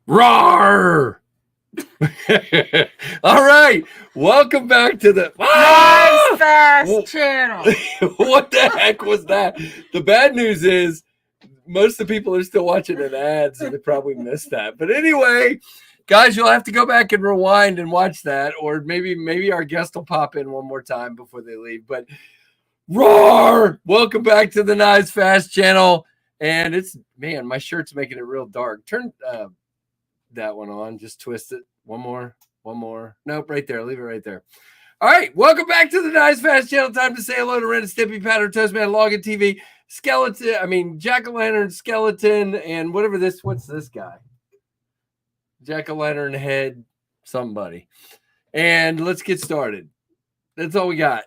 Roar! All right, welcome back to the KnivesFAST channel. What the heck was that? The bad news is most of the people are still watching an ad, so they probably missed that. But anyway, guys, you'll have to go back and rewind and watch that, or maybe our guest will pop in one more time before they leave. But roar! Welcome back to the KnivesFAST channel. And it's, man, my shirt's making it real dark. Turn that one on. Just twist it. One more. Nope, right there. Leave it right there. All right. Welcome back to the KnivesFAST channel. Time to say hello to Ren and Stimpy, Patter, Toastman, Login TV, Jack-o'-lantern, skeleton, and what's this guy? Jack-o'-lantern head, somebody. And let's get started. That's all we got.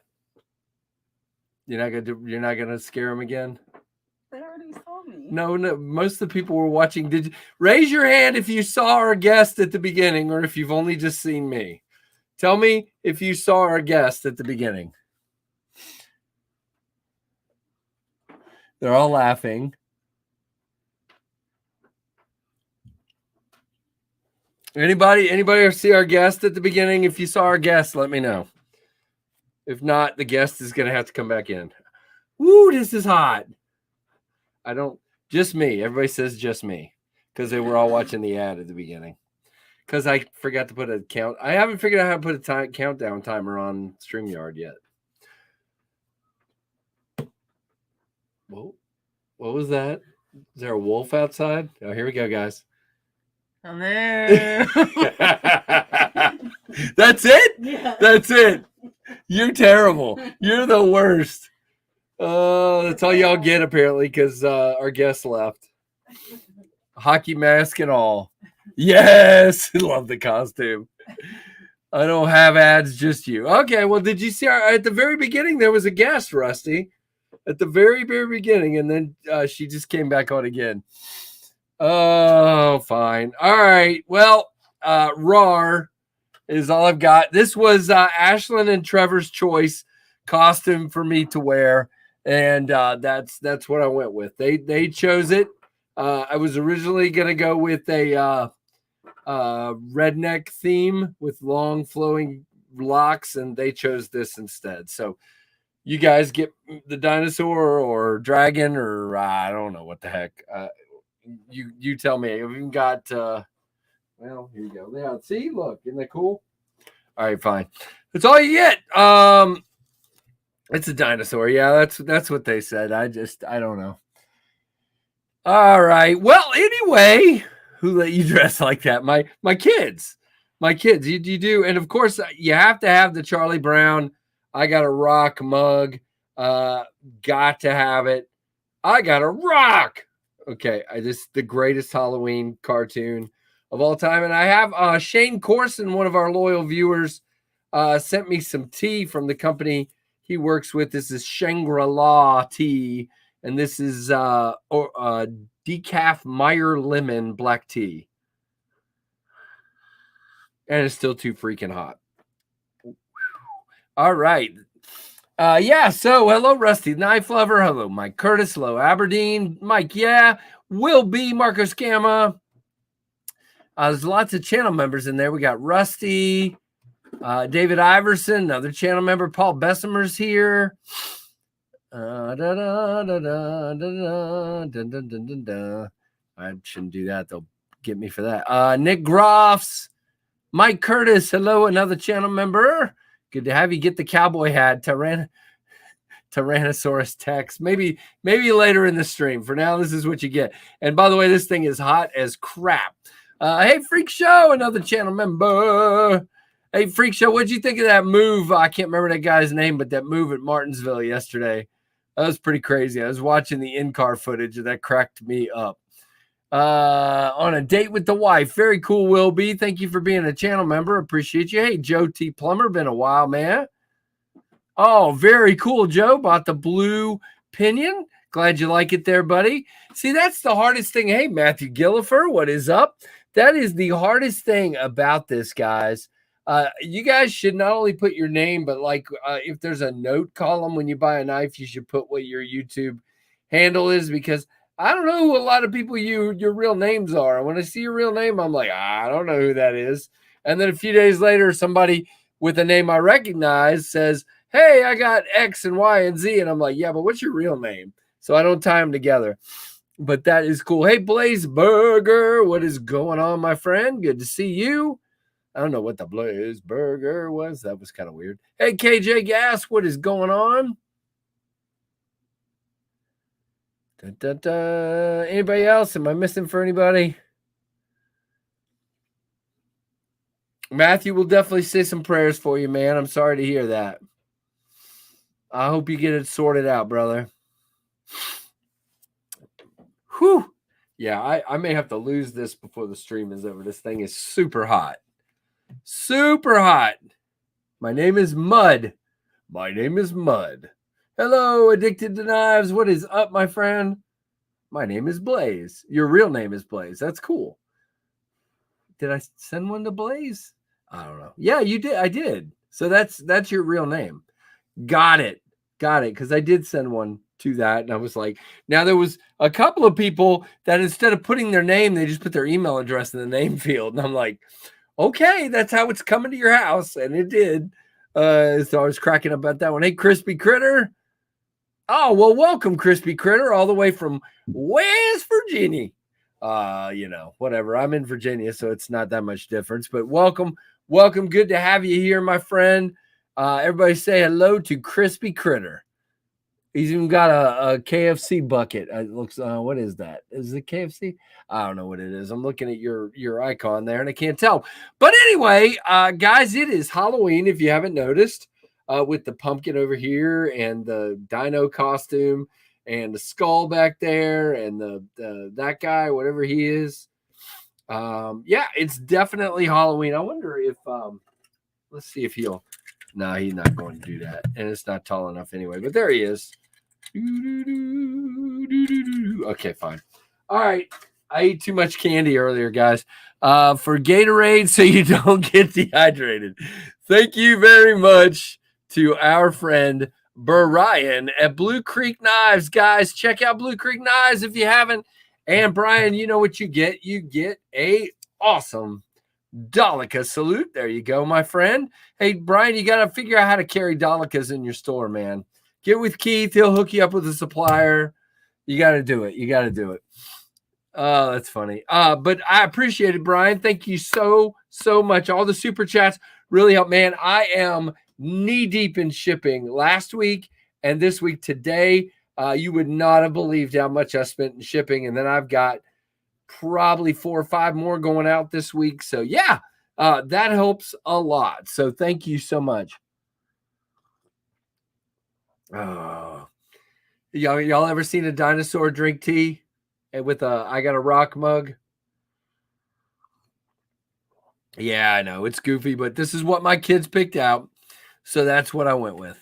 You're not gonna scare him again? They already saw me. No. Most of the people were watching. Did you raise your hand if you saw our guest at the beginning, or if you've only just seen me? Tell me if you saw our guest at the beginning. They're all laughing. Anybody see our guest at the beginning? If you saw our guest, let me know. If not, the guest is gonna have to come back in. Woo, this is hot. Just me. Everybody says just me because they were all watching the ad at the beginning. Because I forgot to put a count. I haven't figured out how to put a countdown timer on StreamYard yet. Whoa. What was that? Is there a wolf outside? Oh, here we go, guys. Hello. That's it? Yeah. That's it. You're terrible. You're the worst. That's all y'all get apparently because our guest left. Hockey mask and all. Yes, love the costume. I don't have ads, just you. Okay, well, did you see at the very beginning there was a guest, Rusty, at the very beginning, and then she just came back on again. Oh, fine. All right. Well, RAR is all I've got. This was Ashlyn and Trevor's choice costume for me to wear. And that's what I went with. They chose it. I was originally gonna go with a redneck theme with long flowing locks, and they chose this instead. So you guys get the dinosaur or dragon or I don't know what the heck. You tell me. I've even got. Well, here you go. Yeah, see, look, isn't that cool? All right, fine. That's all you get. It's a dinosaur. Yeah, that's what they said. I don't know. All right. Well, anyway, who let you dress like that? My kids. You do, and of course you have to have the Charlie Brown. I got a rock mug. Got to have it. I got a rock. Okay, this the greatest Halloween cartoon of all time, and I have Shane Corson, one of our loyal viewers, sent me some tea from the company he works with. This is Shangri-La tea, and this is decaf Meyer lemon black tea, and it's still too freaking hot. All right. Yeah, so hello, Rusty Knife Lover. Hello, Mike Curtis. Hello, Aberdeen. Mike, yeah. Will be Marcos Gamma. There's lots of channel members in there. We got Rusty, David Iverson, another channel member. Paul Bessemer's here. I shouldn't do that. They'll get me for that. Nick Groffs. Mike Curtis. Hello, another channel member. Good to have you. Get the cowboy hat. Tyrannosaurus Tex. Maybe later in the stream. For now, this is what you get. And by the way, this thing is hot as crap. Hey, Freak Show, another channel member. Hey, Freak Show, what'd you think of that move? I can't remember that guy's name, but that move at Martinsville yesterday. That was pretty crazy. I was watching the in-car footage, and that cracked me up. On a date with the wife. Very cool, Will B. Thank you for being a channel member. Appreciate you. Hey, Joe T. Plumber. Been a while, man. Oh, very cool, Joe. Bought the blue Pinion. Glad you like it there, buddy. See, that's the hardest thing. Hey, Matthew Gillifer, what is up? That is the hardest thing about this, guys. You guys should not only put your name, but like if there's a note column when you buy a knife, you should put what your YouTube handle is, because I don't know who a lot of people your real names are. When I see your real name, I'm like, I don't know who that is. And then a few days later, somebody with a name I recognize says, hey, I got X and Y and Z. And I'm like, yeah, but what's your real name? So I don't tie them together. But that is cool. Hey, Blaze Burger, what is going on, my friend? Good to see you. I don't know what the Blaze Burger was. That was kind of weird. Hey, KJ Gas, what is going on? Anybody else? Am I missing for anybody? Matthew will definitely say some prayers for you, man. I'm sorry to hear that. I hope you get it sorted out, brother. Whew. Yeah, I may have to lose this before the stream is over. This thing is super hot. Super hot. My name is Mud. My name is Mud. Hello, Addicted to Knives. What is up, my friend? My name is Blaze. Your real name is Blaze. That's cool. Did I send one to Blaze? I don't know. Yeah, you did. I did. So that's your real name. Got it. Because I did send one to that. And I was like, now there was a couple of people that instead of putting their name, they just put their email address in the name field. And I'm like, okay, that's how it's coming to your house. And it did. So I was cracking up about that one. Hey, Crispy Critter. Oh, well, welcome, Crispy Critter, all the way from West Virginia. Whatever. I'm in Virginia, so it's not that much difference. But welcome. Good to have you here, my friend. Everybody say hello to Crispy Critter. He's even got a KFC bucket. It looks, what is that? Is it KFC? I don't know what it is. I'm looking at your icon there, and I can't tell. But anyway, guys, it is Halloween, if you haven't noticed, with the pumpkin over here and the dino costume and the skull back there and the that guy, whatever he is. Yeah, it's definitely Halloween. I wonder if, let's see if he'll. No, he's not going to do that. And it's not tall enough anyway. But there he is. Okay, fine. All right. I ate too much candy earlier, guys. For Gatorade so you don't get dehydrated. Thank you very much to our friend Brian at Blue Creek Knives. Guys, check out Blue Creek Knives if you haven't. And Brian, you know what you get? You get a awesome Dolica salute. There you go, my friend. Hey, Brian, you got to figure out how to carry Dolicas in your store, man. Get with Keith. He'll hook you up with a supplier. You got to do it. Oh, that's funny. But I appreciate it, Brian. Thank you so much. All the super chats really help, man. I am knee deep in shipping last week and this week today. You would not have believed how much I spent in shipping. And then I've got probably 4 or 5 more going out this week. So yeah, that helps a lot. So thank you so much. Oh, y'all ever seen a dinosaur drink tea with I got a rock mug? Yeah, I know it's goofy, but this is what my kids picked out. So that's what I went with.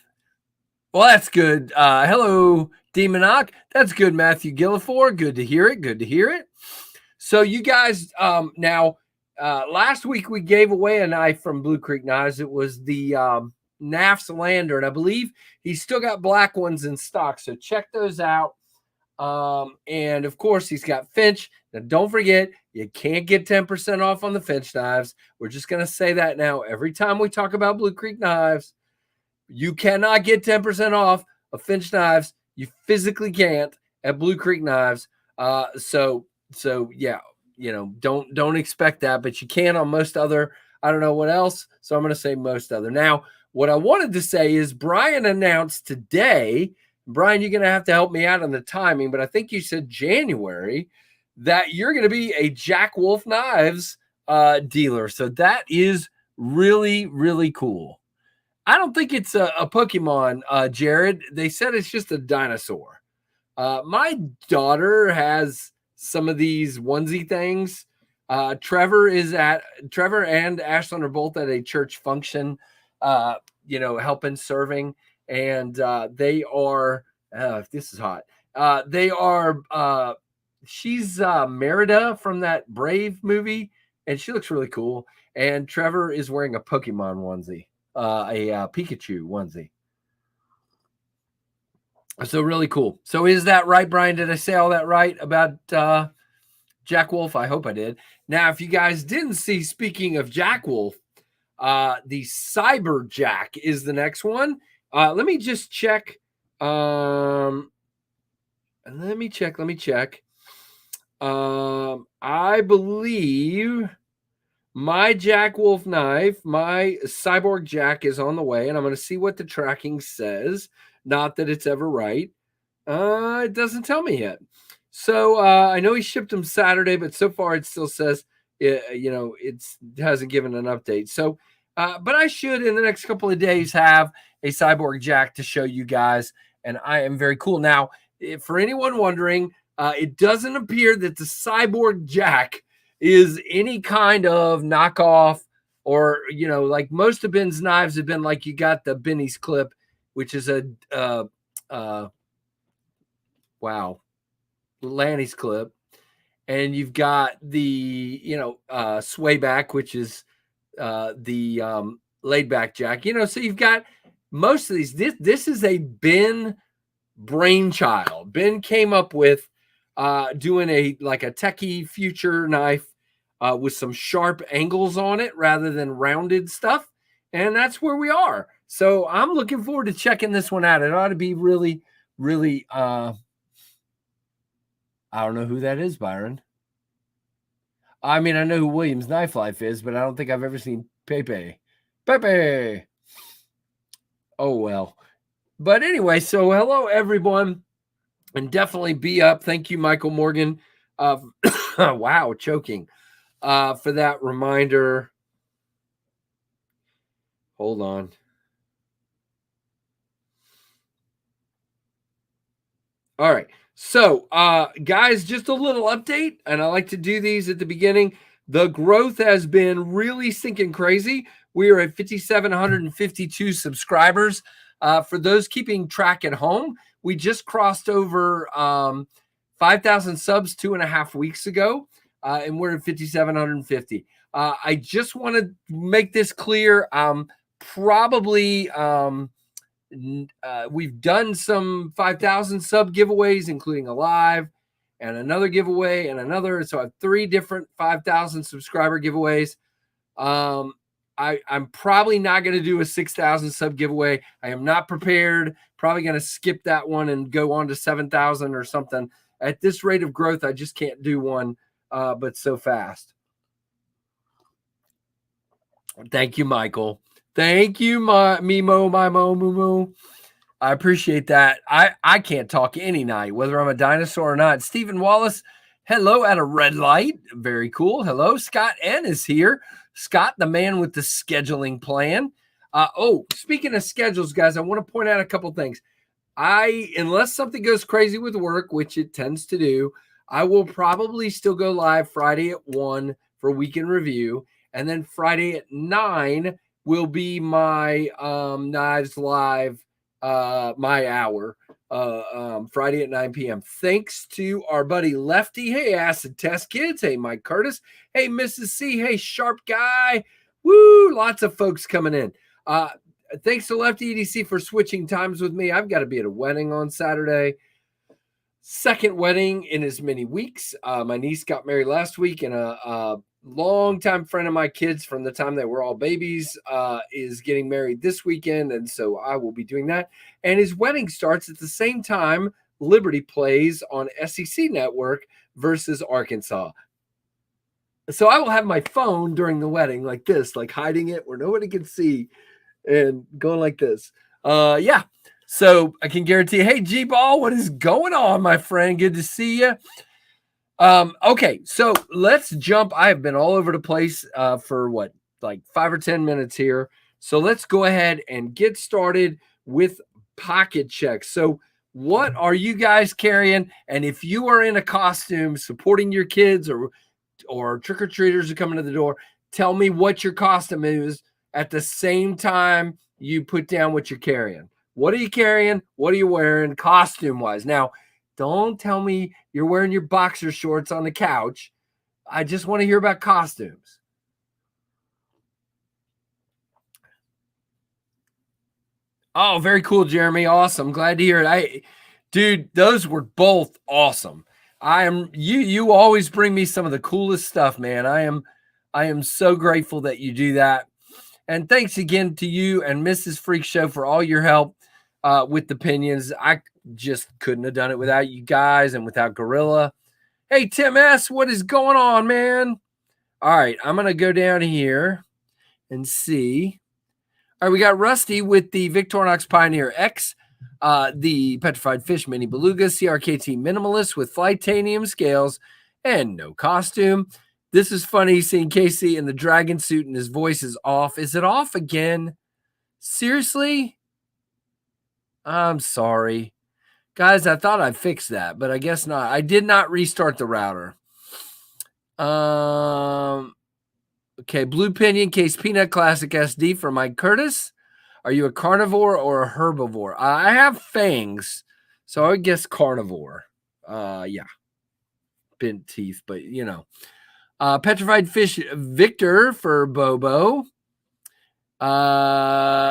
Well, that's good. Hello, Demonoc. That's good, Matthew Gillifor. Good to hear it. So you guys, now, last week we gave away a knife from Blue Creek Knives. It was the NAF's Lander, and I believe he's still got black ones in stock. So check those out. And of course, he's got Finch. Now, don't forget, you can't get 10% off on the Finch knives. We're just going to say that now. Every time we talk about Blue Creek Knives, you cannot get 10% off of Finch knives. You physically can't at Blue Creek Knives. So yeah, don't expect that, but you can on most other, I don't know what else. So I'm going to say most other. Now, what I wanted to say is Brian announced today, Brian, you're going to have to help me out on the timing, but I think you said January, that you're going to be a Jack Wolf Knives dealer. So that is really, really cool. I don't think it's a Pokemon, Jared. They said it's just a dinosaur. My daughter has some of these onesie things. Trevor and Ashlyn are both at a church function, helping, serving. And they are, this is hot. They are, she's Merida from that Brave movie, and she looks really cool. And Trevor is wearing a Pokemon onesie, a Pikachu onesie. So really cool. So is that right, Brian? Did I say all that right about Jack Wolf? I hope I did. Now, if you guys didn't see, speaking of Jack Wolf, the Cyber Jack is the next one. Let me just check. Let me check. I believe my Jack Wolf knife, my Cyborg Jack, is on the way, and I'm going to see what the tracking says. Not that it's ever right. It doesn't tell me yet. So I know he shipped them Saturday, but so far it still says, it hasn't given an update. So, but I should in the next couple of days have a Cyborg Jack to show you guys, and I am very cool. Now, for anyone wondering, it doesn't appear that the Cyborg Jack is any kind of knockoff, or like most of Ben's knives have been like, you got the Benny's clip, which is a Lanny's clip, and you've got the sway back, which is the laid back Jack. So you've got most of these. This is a Ben brainchild. Ben came up with doing a techie future knife with some sharp angles on it rather than rounded stuff, and that's where we are. So I'm looking forward to checking this one out. It ought to be really, really. I don't know who that is, Byron. I mean, I know who Williams Knife Life is, but I don't think I've ever seen Pepe. Pepe. Oh, well. But anyway, so hello, everyone. And definitely be up. Thank you, Michael Morgan. Wow, choking. For that reminder. Hold on. All right. So, guys, just a little update, and I like to do these at the beginning. The growth has been really stinking crazy. We are at 5,752 subscribers. For those keeping track at home, we just crossed over 5,000 subs 2.5 weeks ago, and we're at 5,750. I just want to make this clear. Probably we've done some 5,000 sub giveaways, including a live and another giveaway and another. So I have 3 different 5,000 subscriber giveaways. I'm probably not going to do a 6,000 sub giveaway. I am not prepared. Probably going to skip that one and go on to 7,000 or something. At this rate of growth, I just can't do one, but so fast. Thank you, Michael. Thank you, Mimo, Mumu. I appreciate that. I can't talk any night, whether I'm a dinosaur or not. Stephen Wallace, hello at a red light. Very cool. Hello. Scott N is here. Scott, the man with the scheduling plan. Speaking of schedules, guys, I want to point out a couple things. Unless something goes crazy with work, which it tends to do, I will probably still go live Friday at 1 for weekend review. And then Friday at 9 will be my Knives Live, my hour, Friday at 9 p.m. Thanks to our buddy Lefty. Hey, Acid Test Kids. Hey, Mike Curtis. Hey, Mrs. C. Hey, Sharp Guy. Woo, lots of folks coming in. Thanks to Lefty EDC for switching times with me. I've got to be at a wedding on Saturday. Second wedding in as many weeks. My niece got married last week, and a longtime friend of my kids from the time they were all babies is getting married this weekend, and so I will be doing that. And his wedding starts at the same time Liberty plays on SEC Network versus Arkansas. So I will have my phone during the wedding like this, like hiding it where nobody can see, and going like this. Yeah. So I can guarantee, hey, G-Ball, what is going on, my friend? Good to see you. Okay, so let's jump. I have been all over the place for 5 or 10 minutes here. So let's go ahead and get started with pocket checks. So what are you guys carrying? And if you are in a costume supporting your kids or trick-or-treaters are coming to the door, tell me what your costume is at the same time you put down what you're carrying. What are you carrying? What are you wearing costume-wise? Now, don't tell me you're wearing your boxer shorts on the couch. I just want to hear about costumes. Oh, very cool, Jeremy. Awesome. Glad to hear it. Dude, those were both awesome. You always bring me some of the coolest stuff, man. I am so grateful that you do that. And thanks again to you and Mrs. Freak Show for all your help with the pinions. I just couldn't have done it without you guys and without Gorilla. Hey, Tim S., what is going on, man? All right, I'm going to go down here and see. All right, we got Rusty with the Victorinox Pioneer X, the Petrified Fish Mini Beluga, CRKT Minimalist with Flightanium scales and no costume. This is funny seeing Casey in the dragon suit and his voice is off. Is it off again? Seriously? I'm sorry. Guys, I thought I fixed that, but I guess not. I did not restart the router. Okay, Blue Pinion Case Peanut Classic SD for Mike Curtis. Are you a carnivore or a herbivore? I have fangs, so I would guess carnivore. Yeah. Bent teeth, but you know. Petrified Fish Victor for Bobo. EDD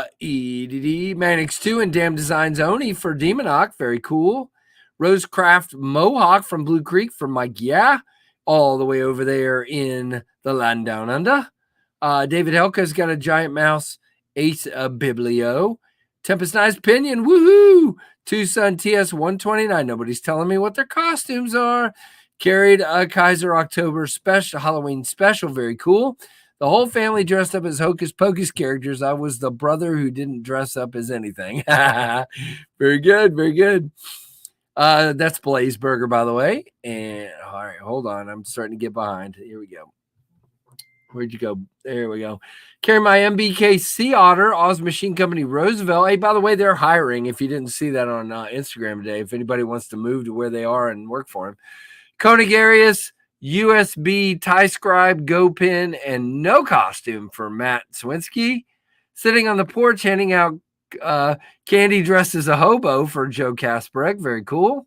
Manix 2 and Damn Designs Oni for Demonoc. Very cool. Rosecraft Mohawk from Blue Creek for Mike. Yeah. All the way over there in the land down under. David Helka's got a giant mouse. Ace Biblio. Tempest Nice Pinion. Woohoo. Tucson TS 129. Nobody's telling me what their costumes are. Carried a Kaiser October special, Halloween special. Very cool. The whole family dressed up as Hocus Pocus characters. I was the brother who didn't dress up as anything. Very good. Very good. That's Blaze Burger, by the way. And all right, hold on. I'm starting to get behind. Here we go. Where'd you go? There we go. Carry my MBK Sea Otter, Oz Machine Company, Roosevelt. Hey, by the way, they're hiring. If you didn't see that on Instagram today, if anybody wants to move to where they are and work for them. Koenig Arias, USB, Tie Scribe, Go Pin, and no costume for Matt Swinski. Sitting on the porch handing out candy dressed as a hobo for Joe Kasparek. Very cool.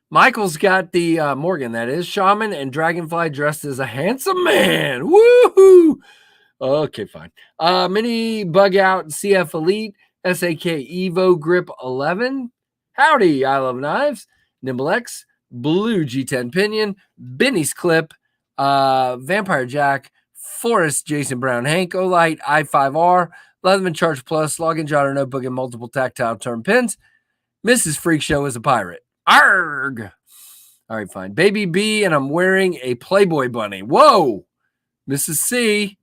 Michael's got the Morgan, that is, Shaman and Dragonfly dressed as a handsome man. Woohoo! Okay, fine. Mini Bug Out CF Elite, SAK Evo Grip 11. Howdy, I Love Knives. Nimble X, Blue G10 Pinion, Benny's Clip, Vampire Jack, Forrest Jason Brown Hank, Olight I5R, Leatherman Charge Plus, Login Jotter Notebook, and multiple tactile turn pins. Mrs. Freak Show is a pirate. Arg! All right, fine. Baby B, and I'm wearing a Playboy bunny. Whoa! Mrs. C.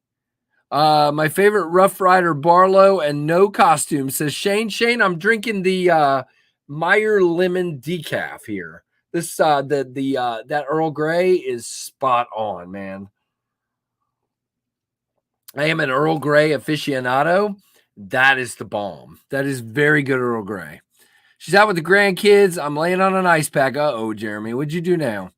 My favorite Rough Rider Barlow and no costume, says Shane. Shane, I'm drinking the Meyer Lemon Decaf here. This that Earl Grey is spot on, man. I am an Earl Grey aficionado. That is the bomb. That is very good Earl Grey. She's out with the grandkids. I'm laying on an ice pack. Uh-oh, Jeremy. What'd you do now?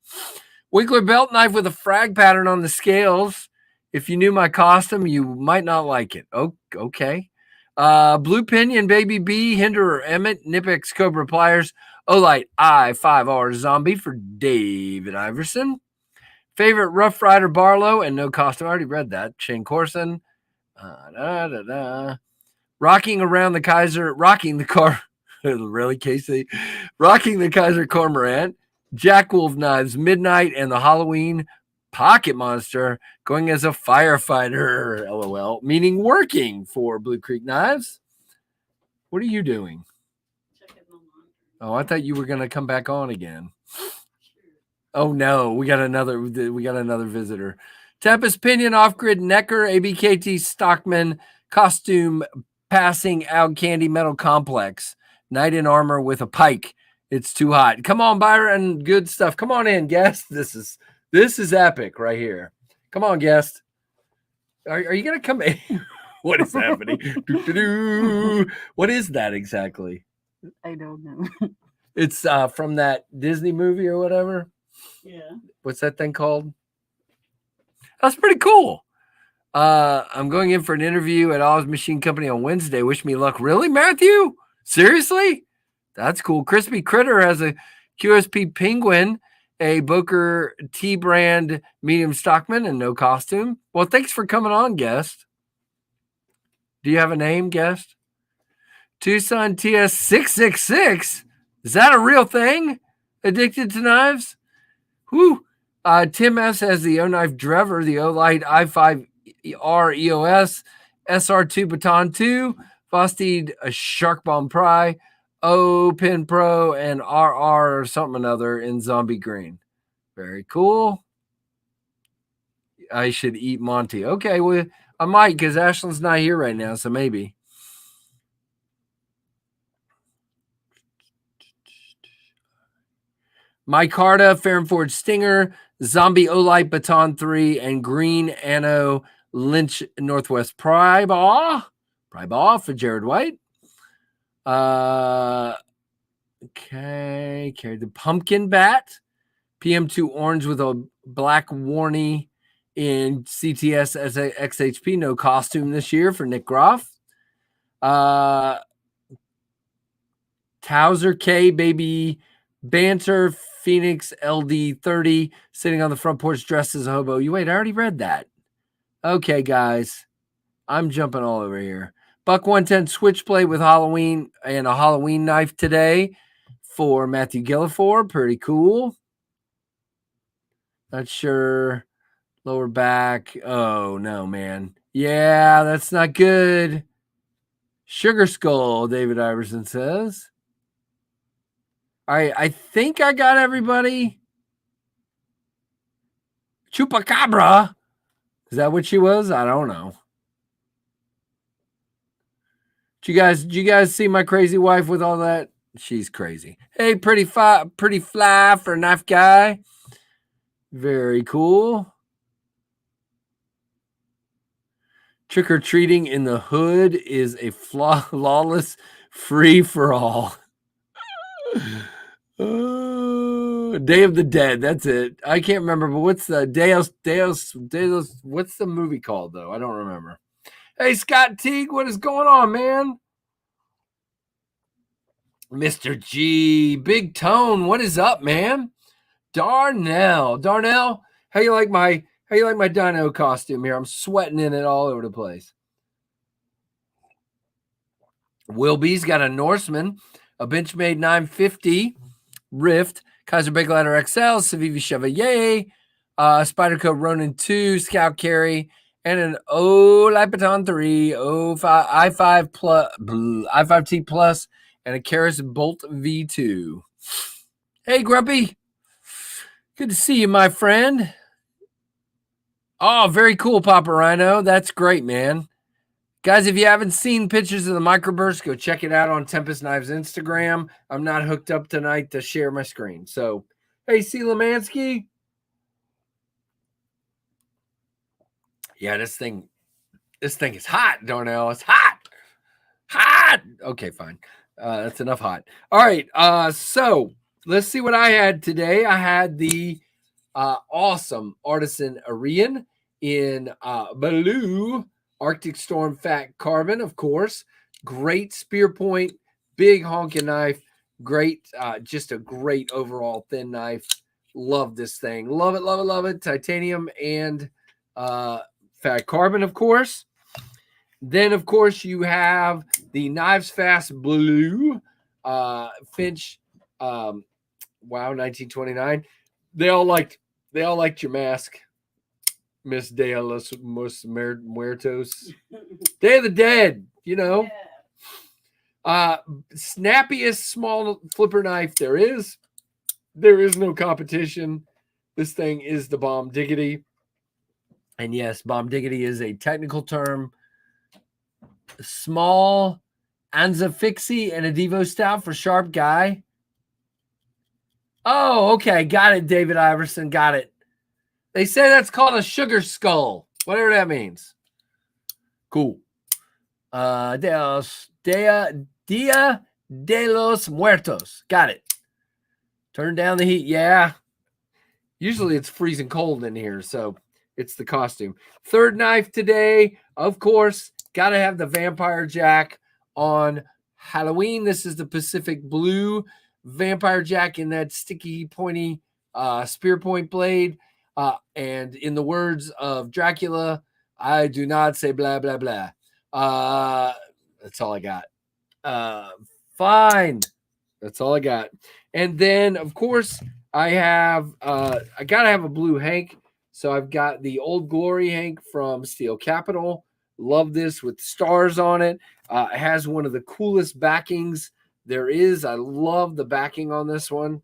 Winkler belt knife with a frag pattern on the scales. If you knew my costume, you might not like it. Oh, okay. Blue Pinion, Baby B, Hinderer, Emmett, Nipex, Cobra Pliers, Olight, I5R Zombie for David Iverson. Favorite Rough Rider Barlow and no costume. I already read that. Shane Corson. Rocking around the Kaiser, rocking the car. Really, Casey? Rocking the Kaiser Cormorant. Jack Wolf Knives, Midnight, and the Halloween Pocket Monster going as a firefighter, LOL, meaning working for Blue Creek Knives. What are you doing? Oh, I thought you were going to come back on again. Oh no, we got another visitor. Tempest Pinion, Off-Grid Necker, ABKT Stockman, Costume Passing Out Candy Metal Complex, Knight in Armor with a Pike. It's too hot. Come on, Byron, good stuff. Come on in, guest. This is epic right here. Come on, guest. Are you gonna come in? What is happening? What is that exactly? I don't know. It's from that Disney movie or whatever. Yeah. What's that thing called? That's pretty cool. I'm going in for an interview at Oz Machine Company on Wednesday. Wish me luck. Really, Matthew? Seriously? That's cool. Crispy Critter has a QSP Penguin, a Booker T brand medium stockman, and no costume. Well, thanks for coming on, guest. Do you have a name, guest? Tucson TS666. Is that a real thing? Addicted to knives? Whew. Tim S has the O-Knife Drever, the O-Light i5R EOS, SR2 Baton 2, Fostid a Shark Bomb Pry, O Pin Pro, and RR or something another in zombie green. Very cool. I should eat Monty. Okay, well, I might because Ashlyn's not here right now, so maybe. Micarta, Farrenforge Stinger, Zombie Olight Baton 3, and Green Anno Lynch Northwest Prybaugh for Jared White. Okay, carried the Pumpkin Bat, PM2 Orange with a black warnie in CTS as a XHP. No costume this year for Nick Groff. Towser K Baby Banter Phoenix LD30 sitting on the front porch dressed as a hobo. I already read that. Okay, guys. I'm jumping all over here. Buck 110 Switchblade with Halloween and a Halloween knife today for Matthew Gillifor. Pretty cool. Not sure. Lower back. Oh, no, man. Yeah, that's not good. Sugar Skull, David Iverson says. All right, I think I got everybody. Chupacabra. Is that what she was? I don't know. Did you guys see my crazy wife with all that? She's crazy. Hey, pretty fly for a knife guy. Very cool. Trick-or-treating in the hood is a flawless free-for-all. Day of the Dead. That's it. I can't remember, but what's the Deus? What's the movie called, though? I don't remember. Hey, Scott Teague, what is going on, man? Mr. G, Big Tone, what is up, man? Darnell, how you like my dino costume here? I'm sweating in it all over the place. Wilby's got a Norseman, a Benchmade 950 Rift, Kaiser Big Ladder XL, Civivi Chevalier, Spyderco Ronin 2, Scout Carry, and an O-Light Baton 3, i5 plus, i5T plus, and a Kerans Bolt V2. Hey, Grumpy. Good to see you, my friend. Oh, very cool, Papa Rhino. That's great, man. Guys, if you haven't seen pictures of the microburst, go check it out on Tempest Knives Instagram. I'm not hooked up tonight to share my screen. So, hey, C. Lemansky. Yeah, this thing is hot, Darnell. It's hot. Hot. Okay, fine. That's enough hot. All right. So let's see what I had today. I had the awesome Artisan Arian in blue. Arctic Storm Fat Carbon, of course. Great spear point, big honking knife. Great, just a great overall thin knife. Love this thing. Love it, love it, love it. Titanium and Fat Carbon, of course. Then, of course, you have the KnivesFAST Blue Finch. Wow, 1929. They all liked your mask. Miss Day of los Muertos. Day of the Dead, Yeah. Snappiest small flipper knife there is. There is no competition. This thing is the Bomb Diggity. And yes, Bomb Diggity is a technical term. Small Anza Fixie and a Devo Stout for Sharp Guy. Oh, okay. Got it, David Iverson. Got it. They say that's called a sugar skull, whatever that means. Cool. Dia de los Muertos. Got it. Turn down the heat. Yeah. Usually it's freezing cold in here, so it's the costume. Third knife today, of course, got to have the Vampire Jack on Halloween. This is the Pacific Blue Vampire Jack in that sticky, pointy spear point blade. And in the words of Dracula, I do not say blah, blah, blah. That's all I got. Fine. That's all I got. And then, of course, I have I gotta have a blue Hank. So I've got the Old Glory Hank from Steel Capital. Love this with stars on it. It has one of the coolest backings there is. I love the backing on this one.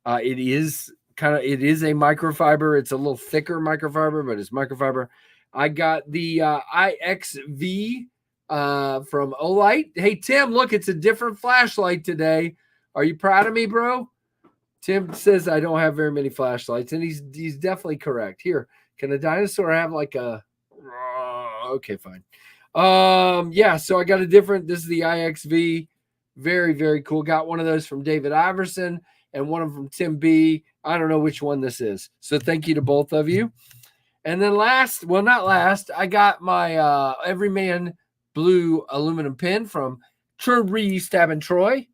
It is a microfiber. It's a little thicker microfiber, but it's microfiber. I got the IXV from Olight. Hey, Tim, look, it's a different flashlight today. Are you proud of me, bro? Tim says I don't have very many flashlights, and he's definitely correct. Here, can a dinosaur have like a... Okay, fine. Yeah, so I got a different... This is the IXV. Very, very cool. Got one of those from David Iverson and one of them from Tim B. I don't know which one this is. So thank you to both of you. And then last, well, not last, I got my Everyman blue aluminum pin from Tree Stabbing Troy.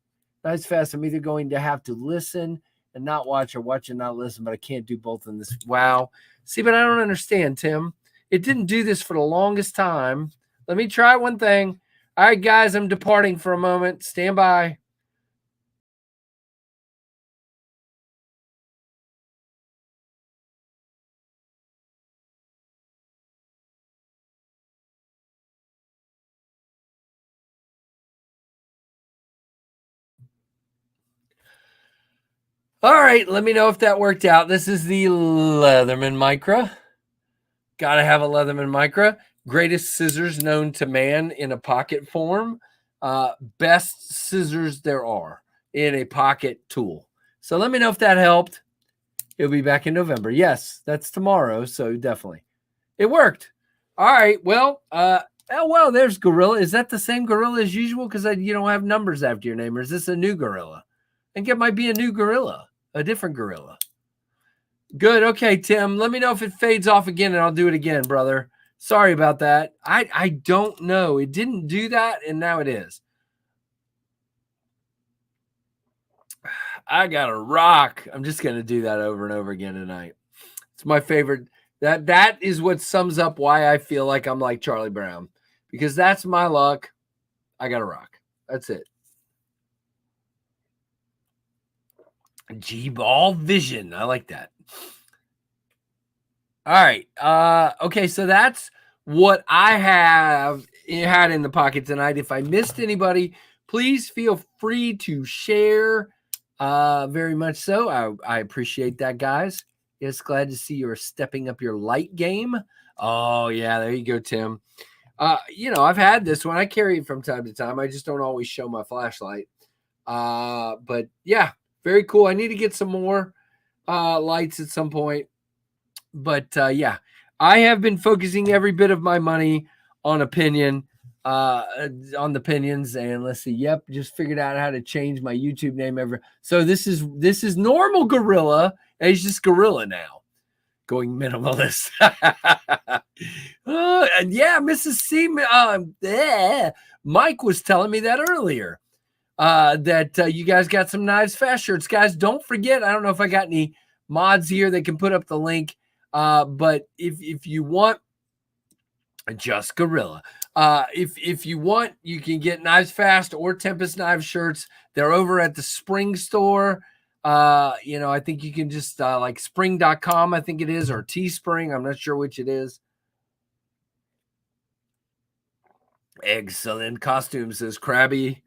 KnivesFAST. I'm either going to have to listen and not watch, or watch and not listen, but I can't do both in this. Wow. See, but I don't understand, Tim. It didn't do this for the longest time. Let me try one thing. All right, guys, I'm departing for a moment. Stand by. All right, let me know if that worked out. This is the Leatherman Micra. Gotta have a Leatherman Micra. Greatest scissors known to man in a pocket form. Best scissors there are in a pocket tool. So let me know if that helped. It'll be back in November. Yes, that's tomorrow, so definitely. It worked. All right, well, there's Gorilla. Is that the same Gorilla as usual? Because you don't have numbers after your name, or is this a new Gorilla? I think it might be a new Gorilla. A different Gorilla. Good. Okay, Tim. Let me know if it fades off again, and I'll do it again, brother. Sorry about that. I don't know. It didn't do that, and now it is. I got a rock. I'm just going to do that over and over again tonight. It's my favorite. That is what sums up why I feel like I'm like Charlie Brown, because that's my luck. I got a rock. That's it. G-ball vision. I like that. All right. Okay, so that's what I had in the pocket tonight. If I missed anybody, please feel free to share. Very much so. I appreciate that, guys. Yes, glad to see you're stepping up your light game. Oh, yeah, there you go, Tim. I've had this one. I carry it from time to time. I just don't always show my flashlight. But yeah, very cool. I need to get some more lights at some point. But yeah, I have been focusing every bit of my money on a Pinion, on the Pinions. And let's see. Yep, just figured out how to change my YouTube name ever. So this is normal Gorilla. And he's just Gorilla now, going minimalist. And yeah, Mrs. C. Mike was telling me that earlier. That you guys got some KnivesFAST shirts. Guys, don't forget, I don't know if I got any mods here that can put up the link. But if you want, just Gorilla. If you want, you can get KnivesFAST or Tempest Knives shirts. They're over at the Spring store. I think you can just like spring.com, I think it is, or Teespring. I'm not sure which it is. Excellent costume, says Krabby.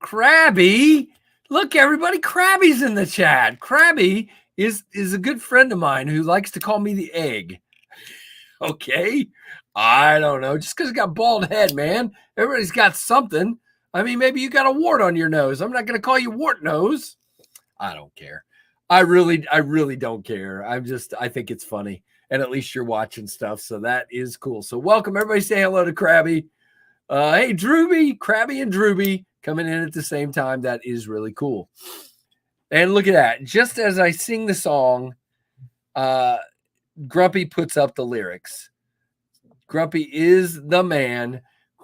Krabby, look, everybody, Krabby's in the chat. Krabby is a good friend of mine who likes to call me the egg. Okay, I don't know, just because I got bald head, man. Everybody's got something. I mean, maybe you got a wart on your nose. I'm not going to call you wart nose. I don't care. I really don't care. I think it's funny, and at least you're watching stuff, so that is cool. So welcome, everybody. Say hello to Krabby. Hey, Drooby, Krabby and Drooby coming in at the same time. That is really cool. And look at that. Just as I sing the song, Grumpy puts up the lyrics. Grumpy is the man.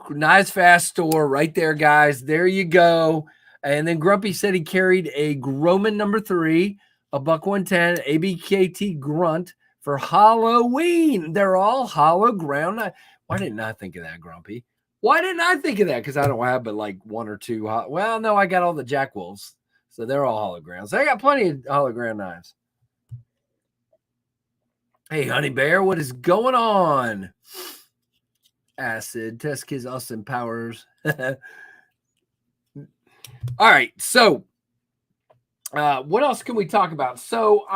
KnivesFAST store right there, guys. There you go. And then Grumpy said he carried a Groman number 3, a buck 110, ABKT Grunt for Halloween. They're all hollow ground. Why didn't I think of that, Grumpy? Why didn't I think of that? Because I don't have but like one or two. Well, no, I got all the Jack Wolves, so they're all holograms. I got plenty of hologram knives. Hey, Honey Bear, what is going on? Acid, test kids, Austin Powers. All right, so what else can we talk about? So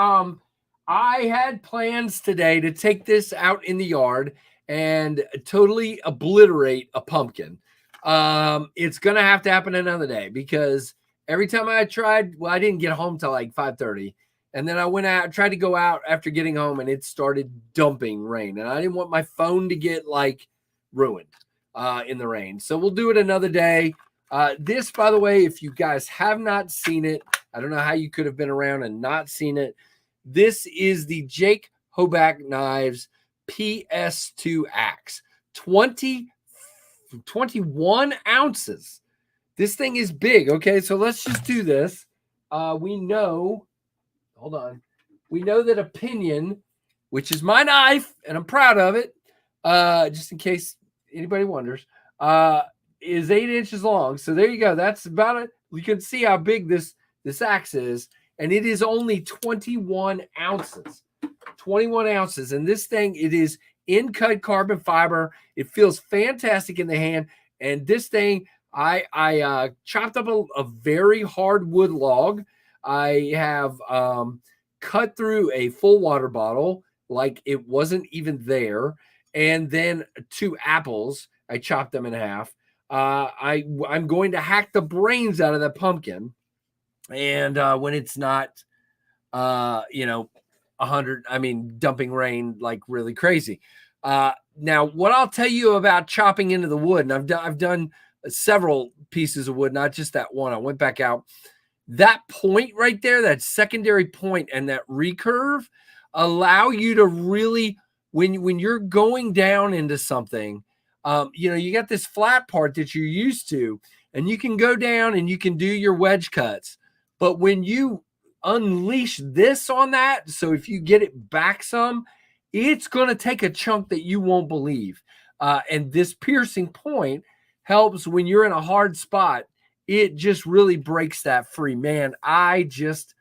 I had plans today to take this out in the yard and totally obliterate a pumpkin. It's gonna have to happen another day because every time I tried, well, I didn't get home till like 5:30. And then I went out, tried to go out after getting home, and it started dumping rain. And I didn't want my phone to get like ruined in the rain. So we'll do it another day. This, by the way, if you guys have not seen it, I don't know how you could have been around and not seen it. This is the Jake Hoback Knives PS2 axe, 21 ounces. This thing is big. Okay, so let's just do this. We know, hold on. We know that a Pinion, which is my knife, and I'm proud of it, just in case anybody wonders, is 8 inches long. So there you go. That's about it. You can see how big this axe is, and it is only 21 ounces. 21 ounces. And this thing, it is in-cut carbon fiber. It feels fantastic in the hand. And this thing, I chopped up a very hard wood log. I have cut through a full water bottle like it wasn't even there. And then 2 apples, I chopped them in half. I'm going to hack the brains out of the pumpkin. And when it's not, 100, dumping rain like really crazy. Now, what I'll tell you about chopping into the wood, and I've done several pieces of wood, not just that one. I went back out. That point right there, that secondary point and that recurve allow you to really, when you're going down into something, you got this flat part that you're used to, and you can go down and you can do your wedge cuts. But when you unleash this on that, so if you get it back some, it's going to take a chunk that you won't believe. And this piercing point helps when you're in a hard spot. It just really breaks that free. Man, I just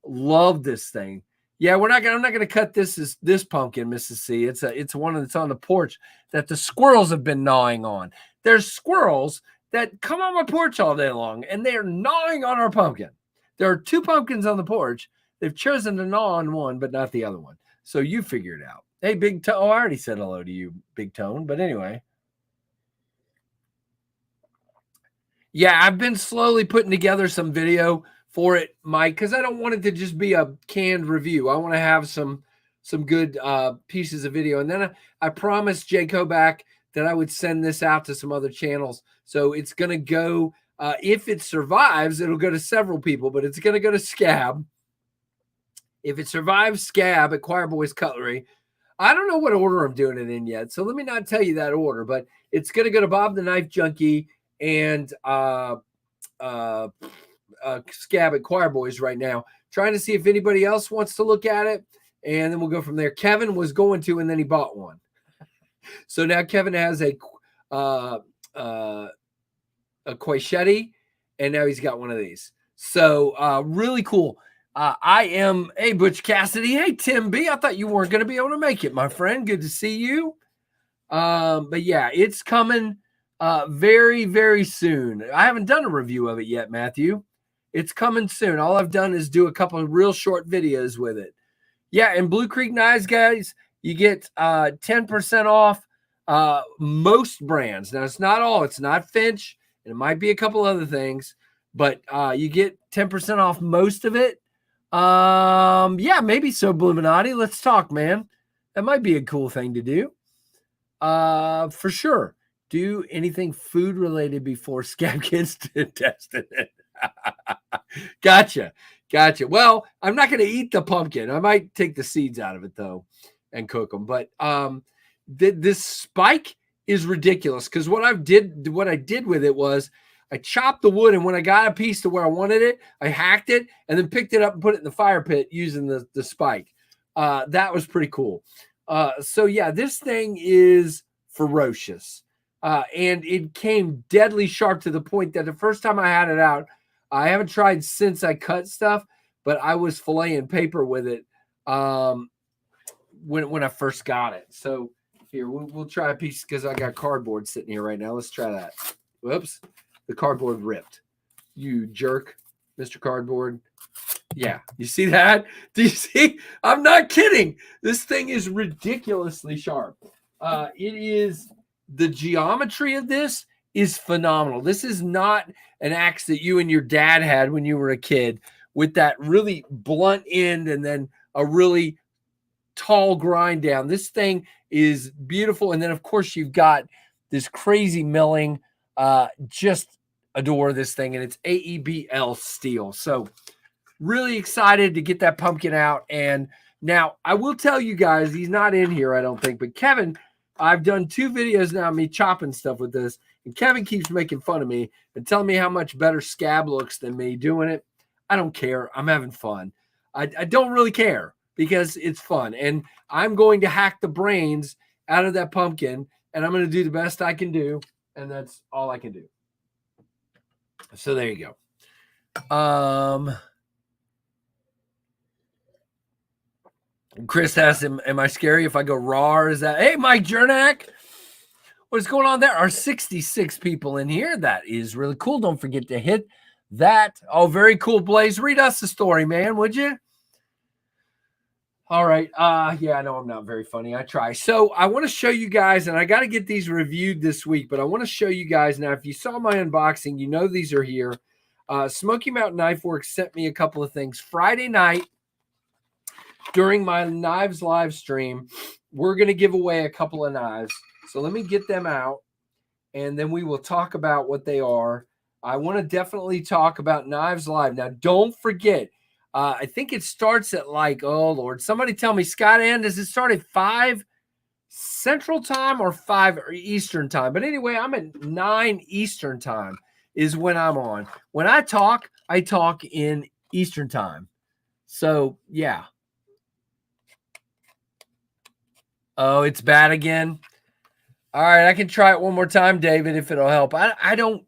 love this thing. Yeah, I'm not gonna cut this pumpkin, Mrs. C. It's one that's on the porch that the squirrels have been gnawing on. There's squirrels that come on my porch all day long, and they're gnawing on our pumpkin. There are 2 pumpkins on the porch. They've chosen to gnaw on one, but not the other one. So you figure it out. Hey, Big Tone. Oh, I already said hello to you, Big Tone. But anyway. Yeah, I've been slowly putting together some video for it, Mike, because I don't want it to just be a canned review. I want to have some good pieces of video. And then I promised Jake Hoback that I would send this out to some other channels. So it's going to go, if it survives, it'll go to several people, but it's going to go to Scab. If it survives Scab at Choir Boys Cutlery, I don't know what order I'm doing it in yet. So let me not tell you that order, but it's going to go to Bob the Knife Junkie and Scab at Choir Boys right now, trying to see if anybody else wants to look at it, and then we'll go from there. Kevin was going to, and then he bought one. So now Kevin has a Quachetti, and now he's got one of these. So really cool. Hey, Butch Cassidy. Hey, Tim B. I thought you weren't going to be able to make it, my friend. Good to see you. But yeah, it's coming very, very soon. I haven't done a review of it yet, Matthew. It's coming soon. All I've done is do a couple of real short videos with it. Yeah, and Blue Creek Knives, guys, you get 10% off most brands. Now, it's not all. It's not Finch, and it might be a couple other things, but you get 10% off most of it. Yeah, maybe so, Bluminati. Let's talk, man. That might be a cool thing to do. For sure. Do anything food related before Scab gets tested it. Gotcha. Well, I'm not going to eat the pumpkin. I might take the seeds out of it though and cook them. But this spike is ridiculous because what I did with it was I chopped the wood, and when I got a piece to where I wanted it, I hacked it and then picked it up and put it in the fire pit using the spike. That was pretty cool. So yeah, this thing is ferocious. and it came deadly sharp to the point that the first time I had it out, I haven't tried since I cut stuff, but I was filleting paper with it when I first got it. So here, we'll try a piece because I got cardboard sitting here right now. Let's try that. Whoops, the cardboard ripped. You jerk, Mr. Cardboard. Yeah, you see that? Do you see? I'm not kidding. This thing is ridiculously sharp. It is, the geometry of this is phenomenal. This is not an axe that you and your dad had when you were a kid with that really blunt end and then a really tall grind down. This thing is beautiful. And then, of course, you've got this crazy milling. Just adore this thing. And it's AEBL steel. So really excited to get that pumpkin out. And now I will tell you guys, he's not in here, I don't think, but Kevin, I've done 2 videos now, me chopping stuff with this, and Kevin keeps making fun of me and telling me how much better scab looks than me doing it. I don't care. I'm having fun. I don't really care because it's fun. And I'm going to hack the brains out of that pumpkin, and I'm going to do the best I can do. And that's all I can do. So there you go. Chris asks, am I scary if I go raw? Is that, hey, Mike Jernak, what's going on? There are 66 people in here. That is really cool. Don't forget to hit that. Oh, very cool, Blaze. Read us the story, man, would you? All right. Yeah, I know I'm not very funny. I try. So I want to show you guys, and I got to get these reviewed this week, but I want to show you guys now. If you saw my unboxing, you know these are here. Smoky Mountain Knife Works sent me a couple of things. Friday night, during my knives live stream, we're going to give away a couple of knives. So let me get them out, and then we will talk about what they are. I want to definitely talk about Knives Live. Now, don't forget, I think it starts at like, oh, Lord, somebody tell me, Scott Ann, does it start at 5 Central Time or 5 Eastern Time? But anyway, I'm at 9 Eastern Time is when I'm on. When I talk in Eastern Time. So, yeah. Oh, it's bad again. All right, I can try it one more time, David, if it'll help. I'm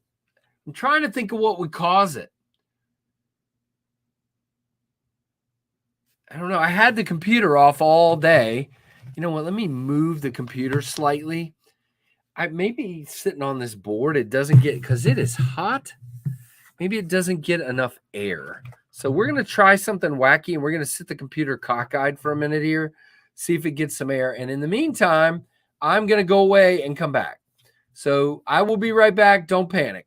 trying to think of what would cause it. I don't know. I had the computer off all day. You know what? Let me move the computer slightly. Maybe sitting on this board, it doesn't get, because it is hot. Maybe it doesn't get enough air. So we're going to try something wacky, and we're going to sit the computer cockeyed for a minute here, see if it gets some air. And in the meantime, I'm going to go away and come back. So I will be right back. Don't panic.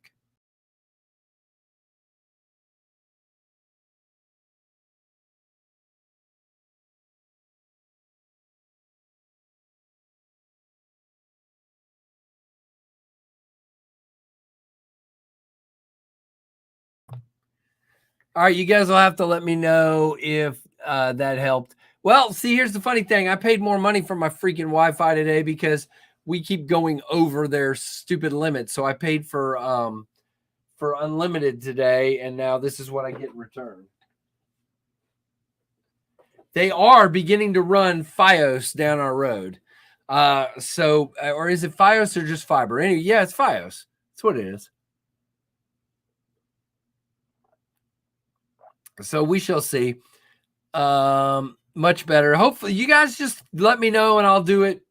All right, you guys will have to let me know if that helped. Well, see, here's the funny thing. I paid more money for my freaking Wi-Fi today because we keep going over their stupid limit. So I paid for unlimited today, and now this is what I get in return. They are beginning to run Fios down our road. Or is it Fios or just fiber? Anyway, yeah, it's Fios. That's what it is. So we shall see. Much better. Hopefully, you guys just let me know, and I'll do it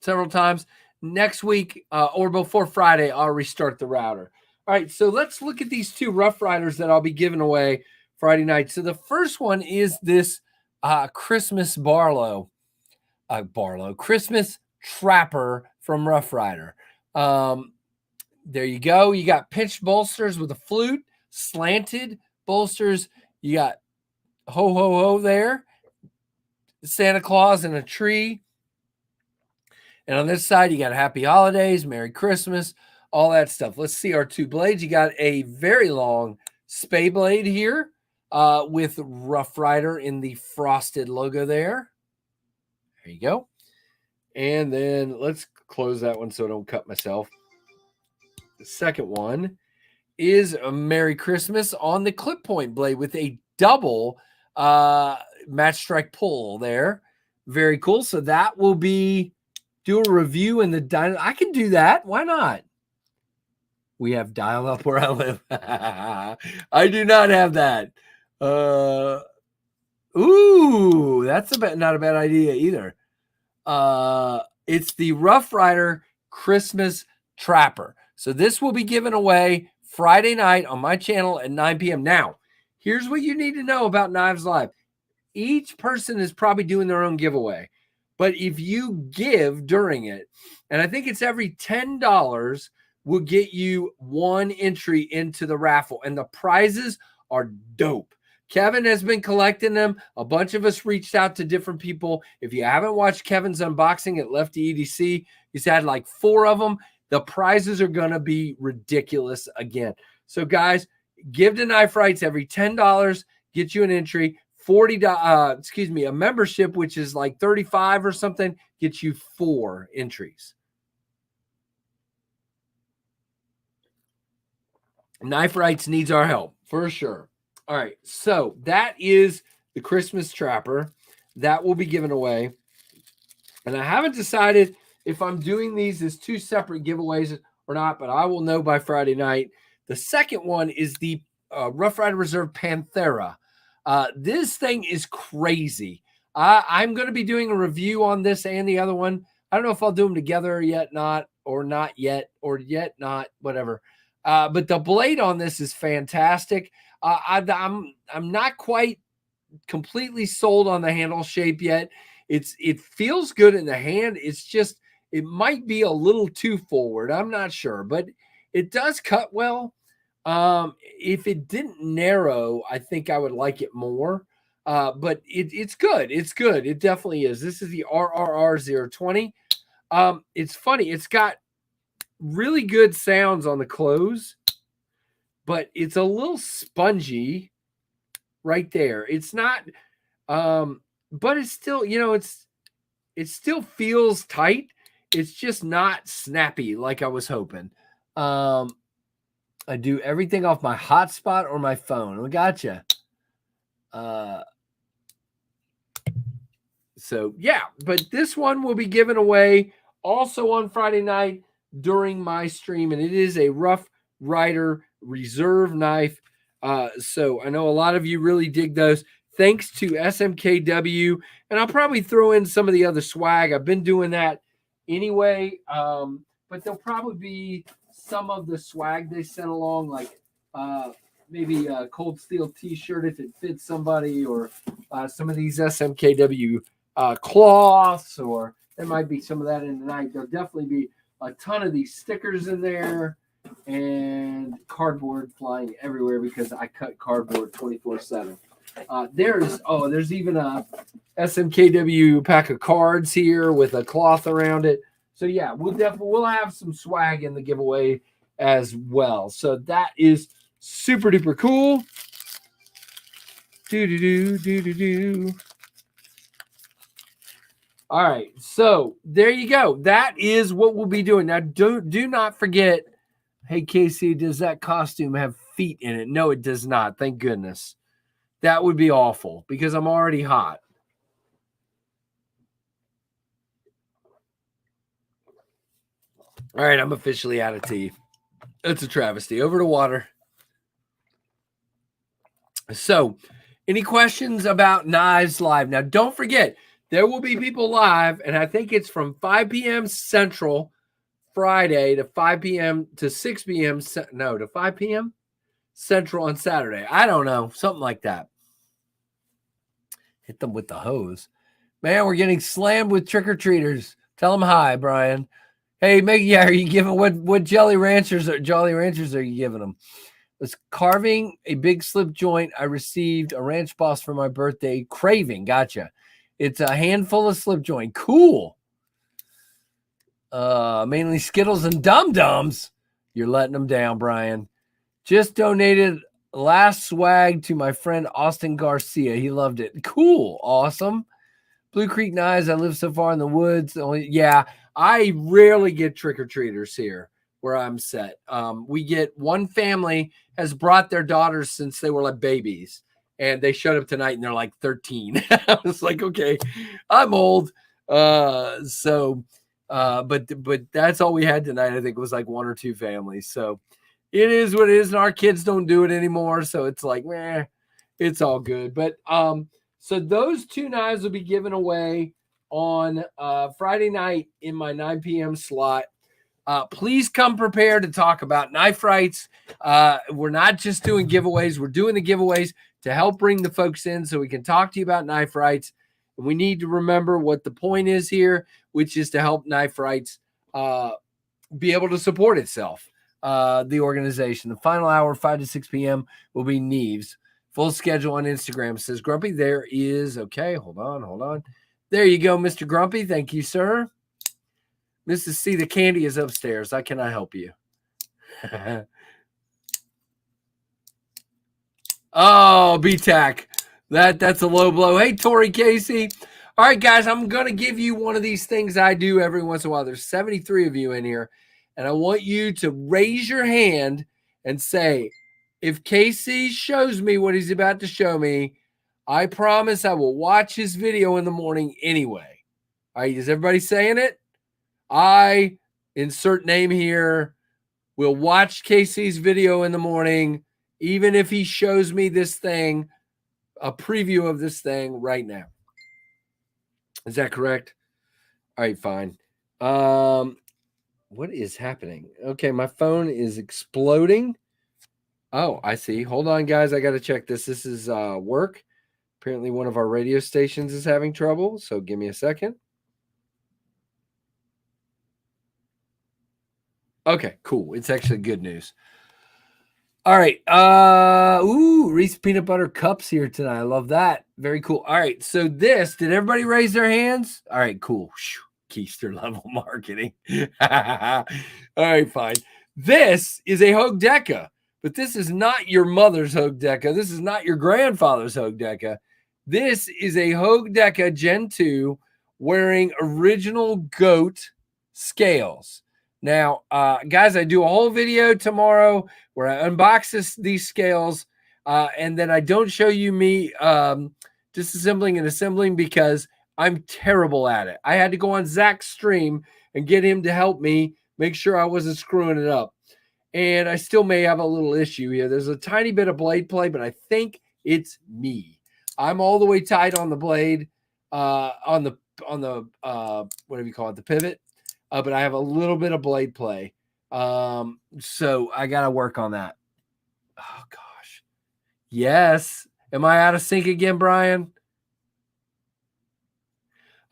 several times. Next week or before Friday, I'll restart the router. All right, so let's look at these 2 Rough Riders that I'll be giving away Friday night. So the first one is this Christmas Christmas Trapper from Rough Rider. There you go. You got pinched bolsters with a flute, slanted bolsters. You got ho, ho, ho there. Santa Claus and a tree. And on this side, you got Happy Holidays, Merry Christmas, all that stuff. Let's see our 2 blades. You got a very long Spay blade here with Rough Rider in the frosted logo there. There you go. And then let's close that one so I don't cut myself. The second one is a Merry Christmas on the clip point blade with a double match strike pull there. Very cool. So that will be do a review in the dino. I can do that. Why not? We have dial up where I live. I do not have that. Ooh, that's not a bad idea either. It's the Rough Rider Christmas Trapper. So this will be given away Friday night on my channel at 9 p.m. Now, here's what you need to know about Knives Live. Each person is probably doing their own giveaway. But if you give during it, and I think it's every $10 will get you one entry into the raffle. And the prizes are dope. Kevin has been collecting them. A bunch of us reached out to different people. If you haven't watched Kevin's unboxing at Lefty EDC, he's had like 4 of them. The prizes are going to be ridiculous again. So guys, give to Knife Rights. Every $10 gets you an entry. A membership, which is like 35 or something, gets you 4 entries. Knife Rights needs our help for sure. All right, so that is the Christmas Trapper that will be given away. And I haven't decided if I'm doing these as 2 separate giveaways or not, but I will know by Friday night. The second one is the Rough Rider Reserve Panthera. This thing is crazy. I'm going to be doing a review on this and the other one. I don't know if I'll do them together yet, not yet, whatever. But the blade on this is fantastic. I'm not quite completely sold on the handle shape yet. It feels good in the hand. It's just, it might be a little too forward. I'm not sure, but it does cut well. If it didn't narrow, I think I would like it more. But it's good. It's good. It definitely is. This is the RRR 020. It's funny. It's got really good sounds on the close, but it's a little spongy right there. It's not, but it's still, it still feels tight. It's just not snappy like I was hoping. I do everything off my hotspot or my phone. We gotcha. So yeah, but this one will be given away also on Friday night during my stream, and it is a Rough Rider Reserve knife. So I know a lot of you really dig those. Thanks to SMKW, and I'll probably throw in some of the other swag. I've been doing that anyway, but there'll probably be some of the swag they sent along, like maybe a Cold Steel t-shirt if it fits somebody, or some of these SMKW cloths, or there might be some of that in tonight. There'll definitely be a ton of these stickers in there and cardboard flying everywhere because I cut cardboard 24/7. There's even a SMKW pack of cards here with a cloth around it. So yeah, we'll have some swag in the giveaway as well. So that is super duper cool. All right, so there you go. That is what we'll be doing. Now, do not forget. Hey, Casey, does that costume have feet in it? No, it does not. Thank goodness. That would be awful because I'm already hot. All right, I'm officially out of tea. It's a travesty. Over to water. So, any questions about Knives Live? Now, don't forget, there will be people live, and I think it's from 5 p.m. Central Friday to 5 p.m. to 6 p.m. to 5 p.m. Central on Saturday. I don't know. Something like that. Hit them with the hose. Man, we're getting slammed with trick-or-treaters. Tell them hi, Brian. Hey, are you giving what Jolly Ranchers are you giving them? Was carving a big slip joint. I received a Ranch Boss for my birthday. Craving, gotcha. It's a handful of slip joint. Cool. Mainly Skittles and Dum-Dums. You're letting them down, Brian. Just donated last swag to my friend Austin Garcia. He loved it. Cool. Awesome. Blue Creek Knives. I live so far in the woods. Yeah, I rarely get trick-or-treaters here where I'm set. We get one family has brought their daughters since they were like babies, and they showed up tonight and they're like 13. I was like, okay, I'm old. So But that's all we had tonight. I think it was like 1 or 2 families. So it is what it is, and our kids don't do it anymore. So it's like, meh, it's all good. But so those 2 knives will be given away on Friday night in my 9 p.m. slot. Please come prepared to talk about knife rights. We're not just doing giveaways. We're doing the giveaways to help bring the folks in so we can talk to you about knife rights. We need to remember what the point is here, which is to help knife rights be able to support itself. The organization. The final hour, 5 to 6 p.m. will be Knives. Full schedule on Instagram. Says Grumpy. There is, okay, hold on. There you go, Mr. Grumpy. Thank you, sir. Mrs. C, the candy is upstairs. How can I help you? Oh, BTAC. That's a low blow. Hey, Tori Casey. All right, guys, I'm going to give you one of these things I do every once in a while. There's 73 of you in here, and I want you to raise your hand and say, if Casey shows me what he's about to show me, I promise I will watch his video in the morning anyway. All right, is everybody saying it? I, insert name here, will watch Casey's video in the morning, even if he shows me this thing, a preview of this thing right now. Is that correct? All right, fine. What is happening? Okay, my phone is exploding. Oh, I see. Hold on, guys. I got to check this. This is work. Apparently one of our radio stations is having trouble, so give me a second. Okay, cool. It's actually good news. All right. Reese Peanut Butter Cups here tonight. I love that. Very cool. All right. So did everybody raise their hands? All right, cool. Keister level marketing. All right, fine. This is a Hogue Deca, but this is not your mother's Hogue Deca. This is not your grandfather's Hogue Deca. This is a Hogue Deca Gen 2 wearing original goat scales. Now, guys, I do a whole video tomorrow where I unbox these scales, and then I don't show you me disassembling and assembling because I'm terrible at it. I had to go on Zach's stream and get him to help me make sure I wasn't screwing it up. And I still may have a little issue here. There's a tiny bit of blade play, but I think it's me. I'm all the way tight on the blade, on the whatever you call it, the pivot. But I have a little bit of blade play. So I got to work on that. Oh, gosh. Yes. Am I out of sync again, Brian?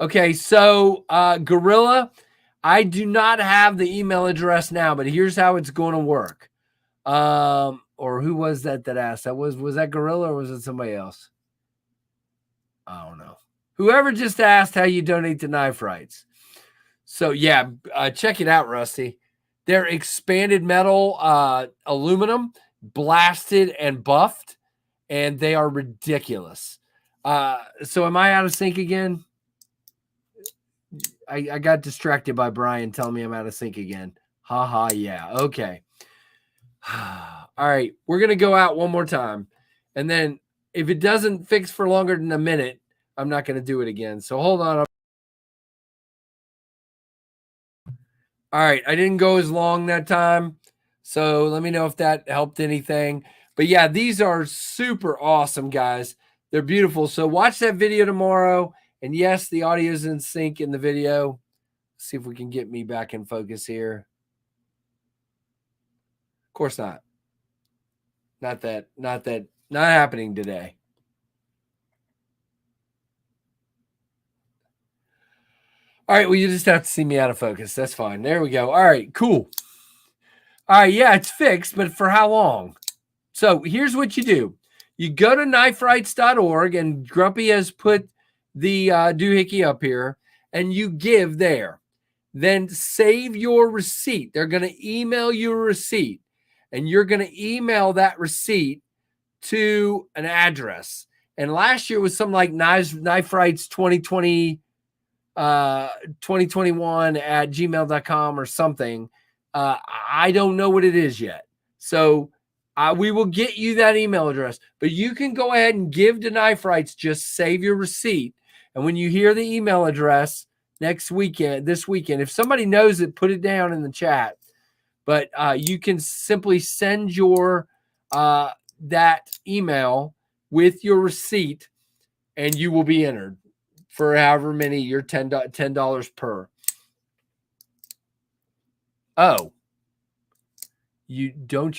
Okay, so Gorilla, I do not have the email address now, but here's how it's going to work. Or who was that asked? Was that Gorilla or was it somebody else? I don't know. Whoever just asked how you donate to knife rights. So, yeah, check it out, Rusty. They're expanded metal aluminum, blasted and buffed, and they are ridiculous. So am I out of sync again? I got distracted by Brian telling me I'm out of sync again. Yeah. Okay. All right. We're going to go out one more time. And then if it doesn't fix for longer than a minute, I'm not going to do it again. So hold on. All right, I didn't go as long that time, so let me know if that helped anything. But yeah, these are super awesome, guys. They're beautiful. So watch that video tomorrow. And yes, the audio is in sync in the video. Let's see if we can get me back in focus here. Of course not. Not happening today. All right, well, you just have to see me out of focus. That's fine. There we go. All right, cool. All right, yeah, it's fixed, but for how long? So here's what you do. You go to kniferights.org, and Grumpy has put the doohickey up here, and you give there. Then save your receipt. They're going to email you a receipt, and you're going to email that receipt to an address. And last year was something like Knife Rights 2020. 2021 at gmail.com or something. I don't know what it is yet. So we will get you that email address, but you can go ahead and give to Knife Rights. Just save your receipt. And when you hear the email address, this weekend. If somebody knows it, put it down in the chat. But you can simply send your that email with your receipt, and you will be entered for however many. You're $10 per. Oh, you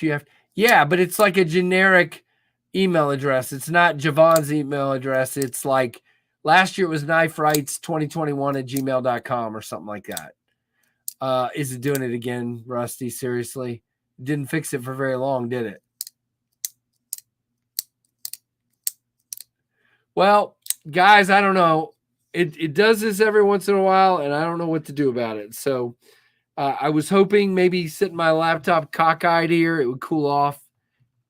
have. Yeah, but it's like a generic email address. It's not Javon's email address. It's like last year it was kniferights2021@gmail.com or something like that. Is it doing it again, Rusty? Seriously? Didn't fix it for very long, did it? Well, guys, I don't know. It does this every once in a while, and I don't know what to do about it. So I was hoping maybe sitting my laptop cockeyed here, it would cool off.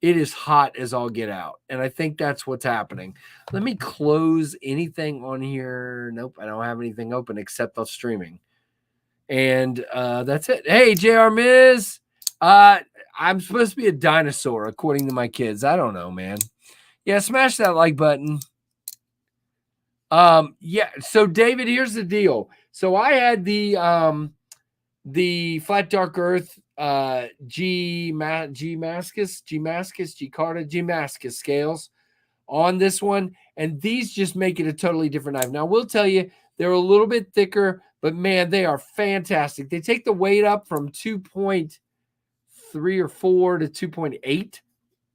It is hot as all get out, and I think that's what's happening. Let me close anything on here. Nope, I don't have anything open except the streaming. And that's it. Hey, JR Miz. I'm supposed to be a dinosaur, according to my kids. I don't know, man. Yeah, smash that like button. Yeah. So, David, here's the deal. So, I had the Flat Dark Earth G-Mascus scales on this one, and these just make it a totally different knife. Now, I will tell you, they're a little bit thicker, but man, they are fantastic. They take the weight up from 2.3 or 4 to 2.8.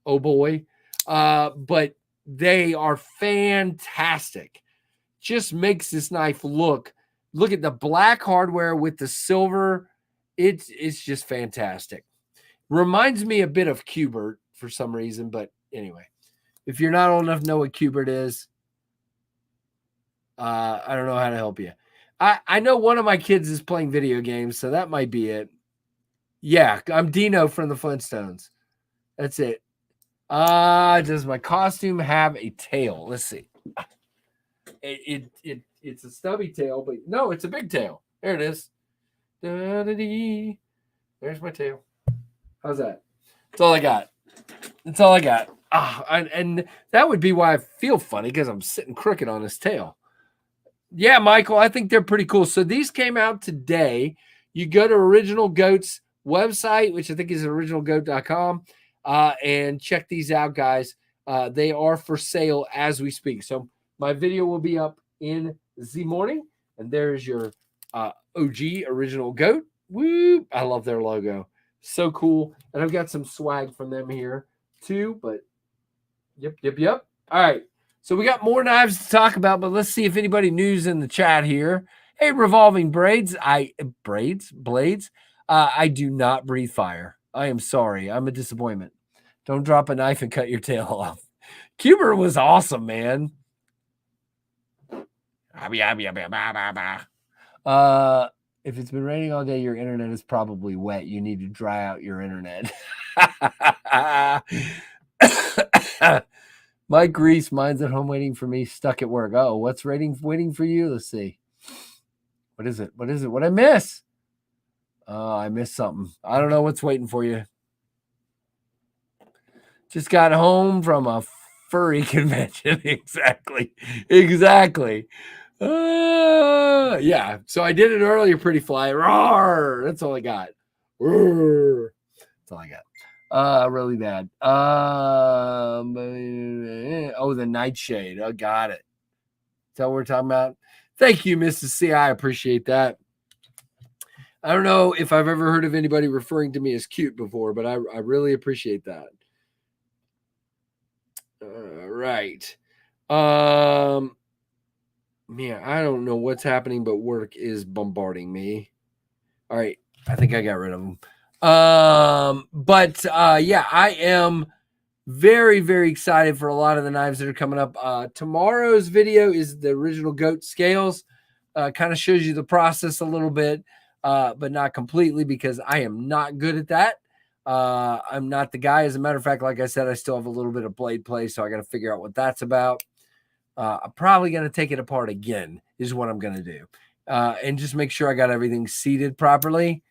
Oh boy. But they are fantastic. Just makes this knife look at the black hardware with the silver. It's just fantastic. Reminds me a bit of Cubert for some reason, but anyway, if you're not old enough to know what Cubert is, I don't know how to help you. I know one of my kids is playing video games, so that might be it. Yeah, I'm Dino from the Flintstones. That's it. Does my costume have a tail? Let's see. It's a stubby tail, but no, it's a big tail. There it is. Da-da-dee. There's my tail. How's that? That's all I got. That's all I got. And that would be why I feel funny, because I'm sitting crooked on his tail. Yeah, Michael, I think they're pretty cool. So these came out today. You go to Original Goat's website, which I think is originalgoat.com, and check these out, guys. They are for sale as we speak. So my video will be up in the morning, and there's your OG Original Goat. Woo! I love their logo. So cool. And I've got some swag from them here too, but yep. All right. So we got more knives to talk about, but let's see if anybody news in the chat here. Hey, Revolving Blades. Blades. I do not breathe fire. I am sorry. I'm a disappointment. Don't drop a knife and cut your tail off. Cuber was awesome, man. If it's been raining all day, your internet is probably wet. You need to dry out your internet. Mike Reese, mine's at home waiting for me, stuck at work. Oh, what's waiting for you? Let's see. What is it? What I miss? Oh, I missed something. I don't know what's waiting for you. Just got home from a furry convention. Exactly. Yeah. So I did it earlier, Pretty Fly. Roar! That's all I got. Roar! That's all I got. Really bad. Oh, the Nightshade. Oh, got it. Is that what we're talking about? Thank you, Mrs. C. I appreciate that. I don't know if I've ever heard of anybody referring to me as cute before, but I really appreciate that. All right. Man, I don't know what's happening, but work is bombarding me. All right. I think I got rid of them. Yeah, I am very, very excited for a lot of the knives that are coming up. Tomorrow's video is the Original Goat scales. Kind of shows you the process a little bit, but not completely, because I am not good at that. I'm not the guy. As a matter of fact, like I said, I still have a little bit of blade play, so I got to figure out what that's about. I'm probably going to take it apart again, is what I'm going to do. And just make sure I got everything seated properly.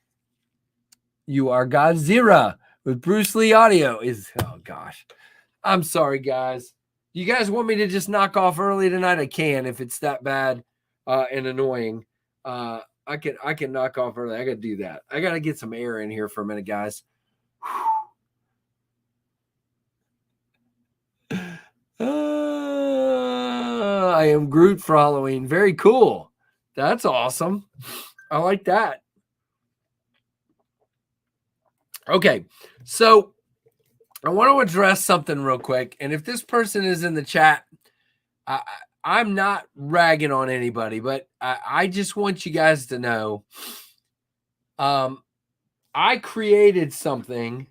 You are Godzilla with Bruce Lee audio. Oh gosh. I'm sorry, guys. You guys want me to just knock off early tonight? I can, if it's that bad and annoying. I can knock off early. I got to do that. I got to get some air in here for a minute, guys. I am Groot for Halloween. Very cool. That's awesome. I like that. Okay, so I want to address something real quick. And if this person is in the chat, I'm not ragging on anybody, but I just want you guys to know I created something.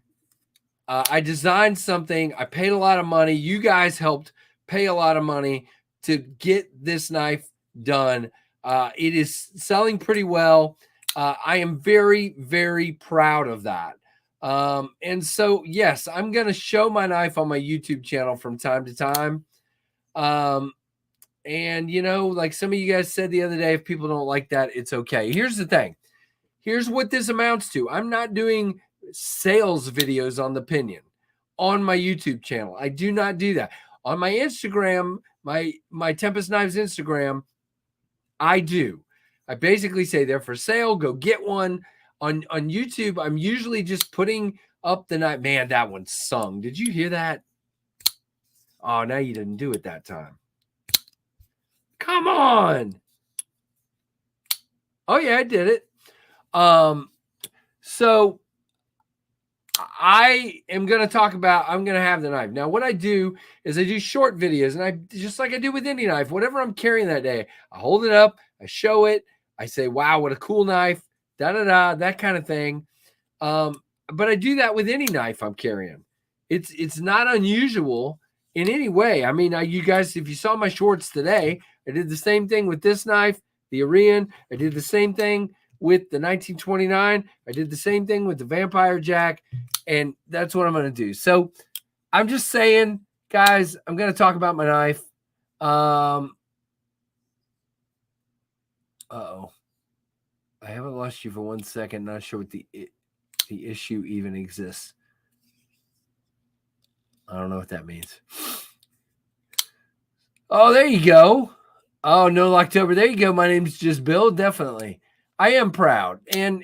I designed something. I paid a lot of money. You guys helped pay a lot of money to get this knife done. It is selling pretty well. I am very, very proud of that. And so, yes, I'm going to show my knife on my YouTube channel from time to time. And, you know, like some of you guys said the other day, if people don't like that, it's okay. Here's the thing. Here's what this amounts to. I'm not doing sales videos on the Pinion on my YouTube channel. I do not do that. On my Instagram, my Tempest Knives Instagram, I do. I basically say they're for sale. Go get one. On YouTube, I'm usually just putting up the knife. Man, that one sung. Did you hear that? Oh, now you didn't do it that time. Come on. Oh, yeah, I did it. So I am going to talk about, I'm going to have the knife. Now, what I do is I do short videos, and I just like I do with any knife, whatever I'm carrying that day, I hold it up, I show it, I say, wow, what a cool knife, da-da-da, that kind of thing. But I do that with any knife I'm carrying. It's not unusual in any way. I mean, you guys, if you saw my shorts today, I did the same thing with this knife, the Arian. I did the same thing with the 1929. I did the same thing with the Vampire Jack, and that's what I'm going to do. So I'm just saying, guys, I'm going to talk about my knife. Uh-oh. I haven't lost you for 1 second. Not sure what the issue even exists. I don't know what that means. Oh, there you go. Oh, no October. There you go. My name's just Bill. Definitely. I am proud. And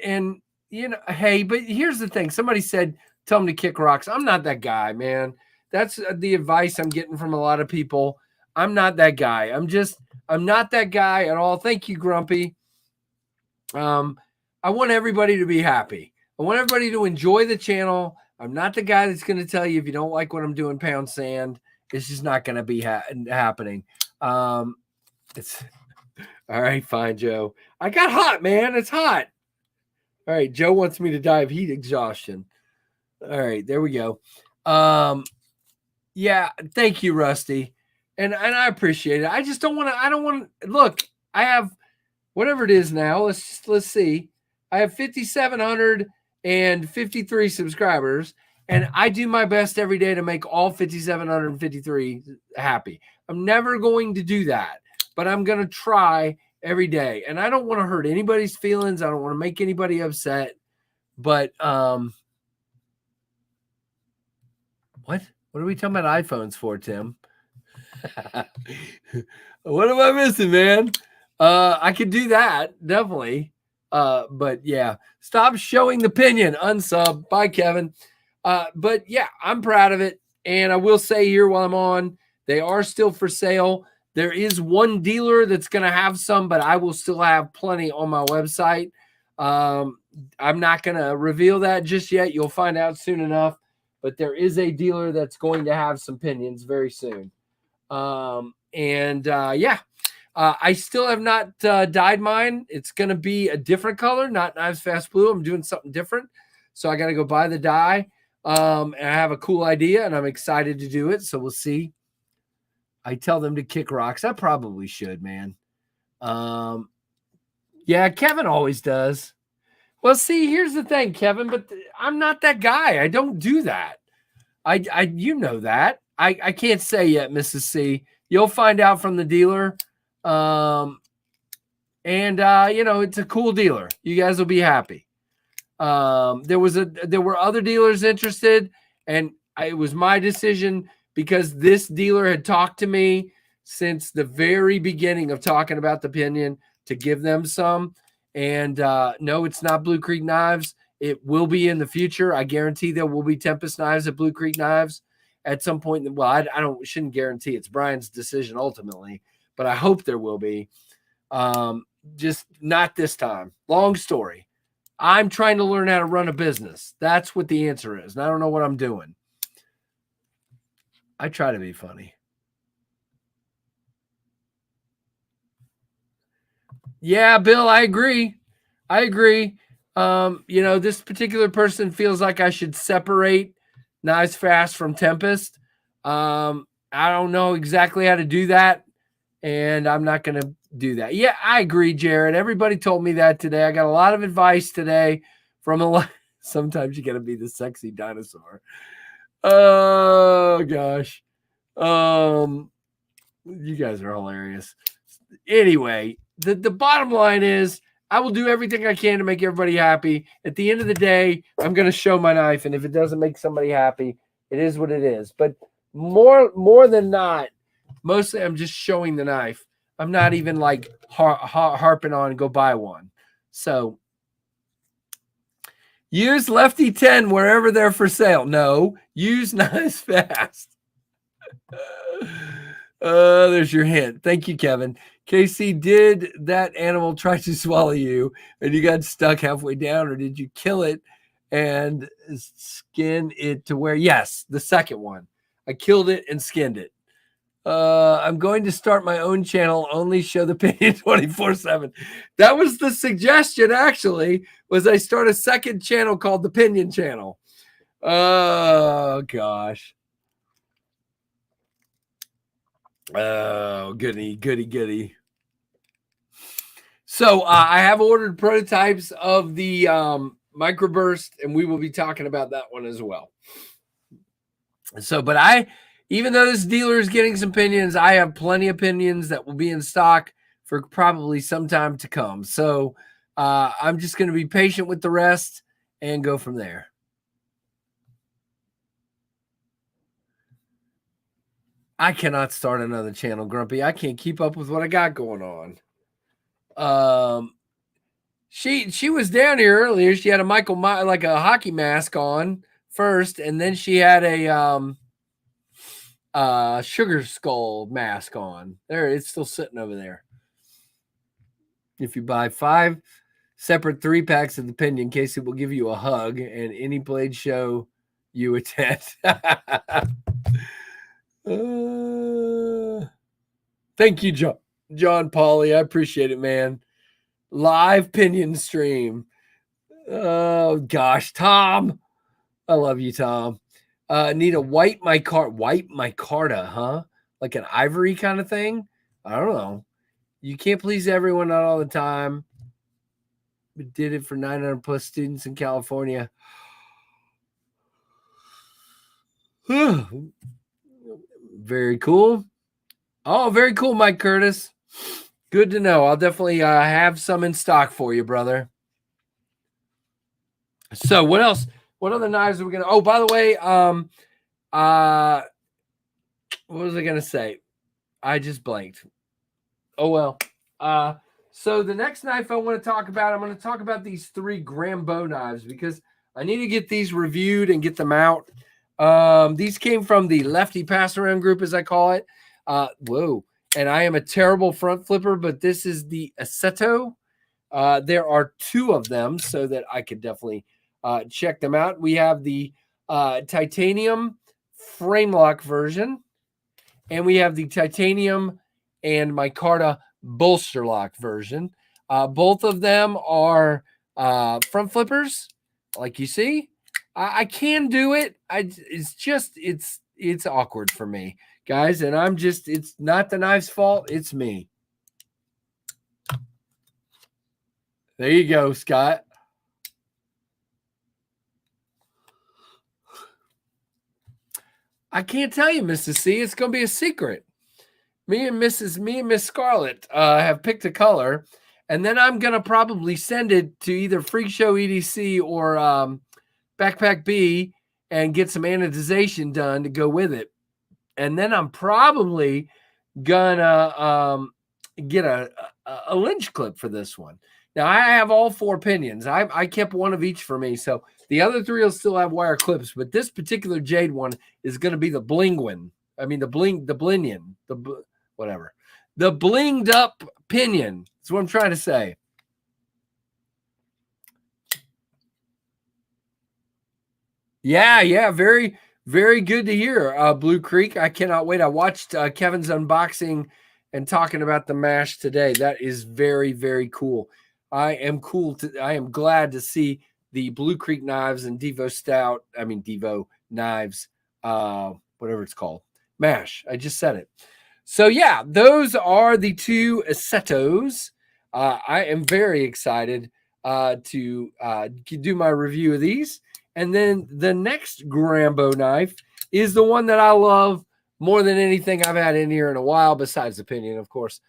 you know, hey, but here's the thing. Somebody said, tell them to kick rocks. I'm not that guy, man. That's the advice I'm getting from a lot of people. I'm not that guy. I'm not that guy at all. Thank you, Grumpy. I want everybody to be happy. I want everybody to enjoy the channel. I'm not the guy that's going to tell you if you don't like what I'm doing, pound sand. It's just not going to be happening. It's all right. Fine, Joe. I got hot, man. It's hot. All right. Joe wants me to die of heat exhaustion. All right. There we go. Yeah. Thank you, Rusty. And I appreciate it. I just don't want to, look, I have whatever it is now. Let's see. I have 5,753 subscribers, and I do my best every day to make all 5,753 happy. I'm never going to do that, but I'm going to try every day. And I don't want to hurt anybody's feelings. I don't want to make anybody upset. But what are we talking about iPhones for, Tim? What am I missing, man? I could do that, definitely. But yeah, stop showing the Pinion. Unsub. Bye, Kevin. But yeah, I'm proud of it. And I will say here while I'm on, they are still for sale. There is one dealer that's going to have some, but I will still have plenty on my website. I'm not going to reveal that just yet. You'll find out soon enough. But there is a dealer that's going to have some Pinions very soon. Yeah. I still have not dyed mine. It's going to be a different color, not KnivesFAST blue. I'm doing something different. So I got to go buy the dye. And I have a cool idea, and I'm excited to do it. So we'll see. I tell them to kick rocks. I probably should, man. Yeah, Kevin always does. Well, see, here's the thing, Kevin, but I'm not that guy. I don't do that. You know that. I can't say yet, Mrs. C. You'll find out from the dealer. You know, it's a cool dealer. You guys will be happy. There were other dealers interested, and it was my decision because this dealer had talked to me since the very beginning of talking about the Pinion. to give them some. And no, it's not Blue Creek Knives. It will be in the future. I guarantee there will be Tempest knives at Blue Creek Knives at some point. Well, I shouldn't guarantee. It's Brian's decision ultimately, but I hope there will be. Just not this time. Long story. I'm trying to learn how to run a business. That's what the answer is. And I don't know what I'm doing. I try to be funny. Yeah, Bill, I agree. This particular person feels like I should separate KnivesFAST from Tempest. I don't know exactly how to do that, and I'm not going to do that. Yeah, I agree, Jared. Everybody told me that today. I got a lot of advice today from a lot. Sometimes you got to be the sexy dinosaur. Oh, gosh. You guys are hilarious. Anyway, the bottom line is I will do everything I can to make everybody happy. At the end of the day, I'm going to show my knife, and if it doesn't make somebody happy, it is what it is. But more than not, mostly I'm just showing the knife. I'm not even like harping on go buy one. So use Lefty 10 wherever they're for sale. No, use KnivesFAST. There's your hint. Thank you, Kevin. Casey, did that animal try to swallow you and you got stuck halfway down, or did you kill it and skin it to where? Yes, the second one. I killed it and skinned it. I'm going to start my own channel, only show the Pinion 24/7. That was the suggestion, actually, was I start a second channel called the Pinion channel. Oh, gosh. Oh, goody. So I have ordered prototypes of the microburst, and we will be talking about that one as well. So, but even though this dealer is getting some Pinions, I have plenty of Pinions that will be in stock for probably some time to come. So I'm just going to be patient with the rest and go from there. I cannot start another channel, Grumpy. I can't keep up with what I got going on. She was down here earlier. She had a like a hockey mask on first, and then she had a sugar skull mask on. There, it's still sitting over there. If you buy 5 separate 3-packs of the Pinion, Casey will give you a hug and any blade show you attend. Thank you, John Pauly. I appreciate it, man. Live Pinion stream. Oh gosh, Tom. I love you, Tom. Need a white micarta, huh? Like an ivory kind of thing? I don't know. You can't please everyone, not all the time. We did it for 900 plus students in California. Very cool. Oh, very cool, Mike Curtis. Good to know. I'll definitely have some in stock for you, brother. So what else? What other knives are we going to... Oh, by the way, what was I going to say? I just blanked. Oh, well. So the next knife I want to talk about, I'm going to talk about these 3 Grambo knives because I need to get these reviewed and get them out. These came from the Lefty Pass Around group, as I call it. Whoa. And I am a terrible front flipper, but this is the Aceto. There are 2 of them so that I could definitely check them out. We have the titanium frame lock version, and we have the titanium and micarta bolster lock version. Both of them are front flippers, like you see. I can do it. It's awkward for me, guys, and it's not the knife's fault. It's me. There you go, Scott. I can't tell you, Mrs. C. It's going to be a secret. Me and Miss Scarlett have picked a color, and then I'm going to probably send it to either Freak Show EDC or Backpack B and get some anodization done to go with it. And then I'm probably going to get a lynch clip for this one. Now I have all 4 pinions. I kept one of each for me, so the other 3 will still have wire clips. But this particular jade one is going to be the bling one. I mean the blinion, whatever, the blinged up pinion. That's what I'm trying to say. Yeah, very, very good to hear, Blue Creek. I cannot wait. I watched Kevin's unboxing and talking about the mash today. That is very, very cool. I am glad to see the Blue Creek knives and Devo knives, whatever it's called, mash. I just said it. So yeah, those are the 2 Acetos. I am very excited to do my review of these. And then the next Grambo knife is the one that I love more than anything I've had in here in a while, besides the Pinion, of course.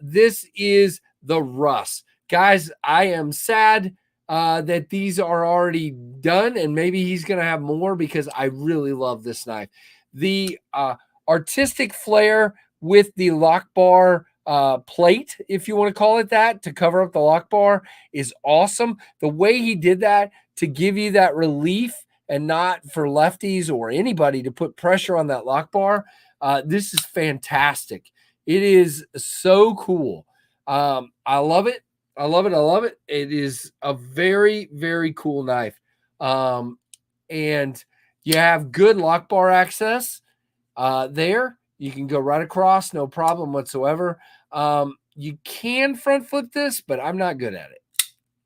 This is the Russ. Guys, I am sad that these are already done, and maybe he's going to have more because I really love this knife. The artistic flair with the lock bar plate, if you want to call it that, to cover up the lock bar is awesome. The way he did that to give you that relief and not for lefties or anybody to put pressure on that lock bar, this is fantastic. It is so cool. I love it. I love it. It is a very, very cool knife. And you have good lock bar access there. You can go right across, no problem whatsoever. You can front flip this, but I'm not good at it.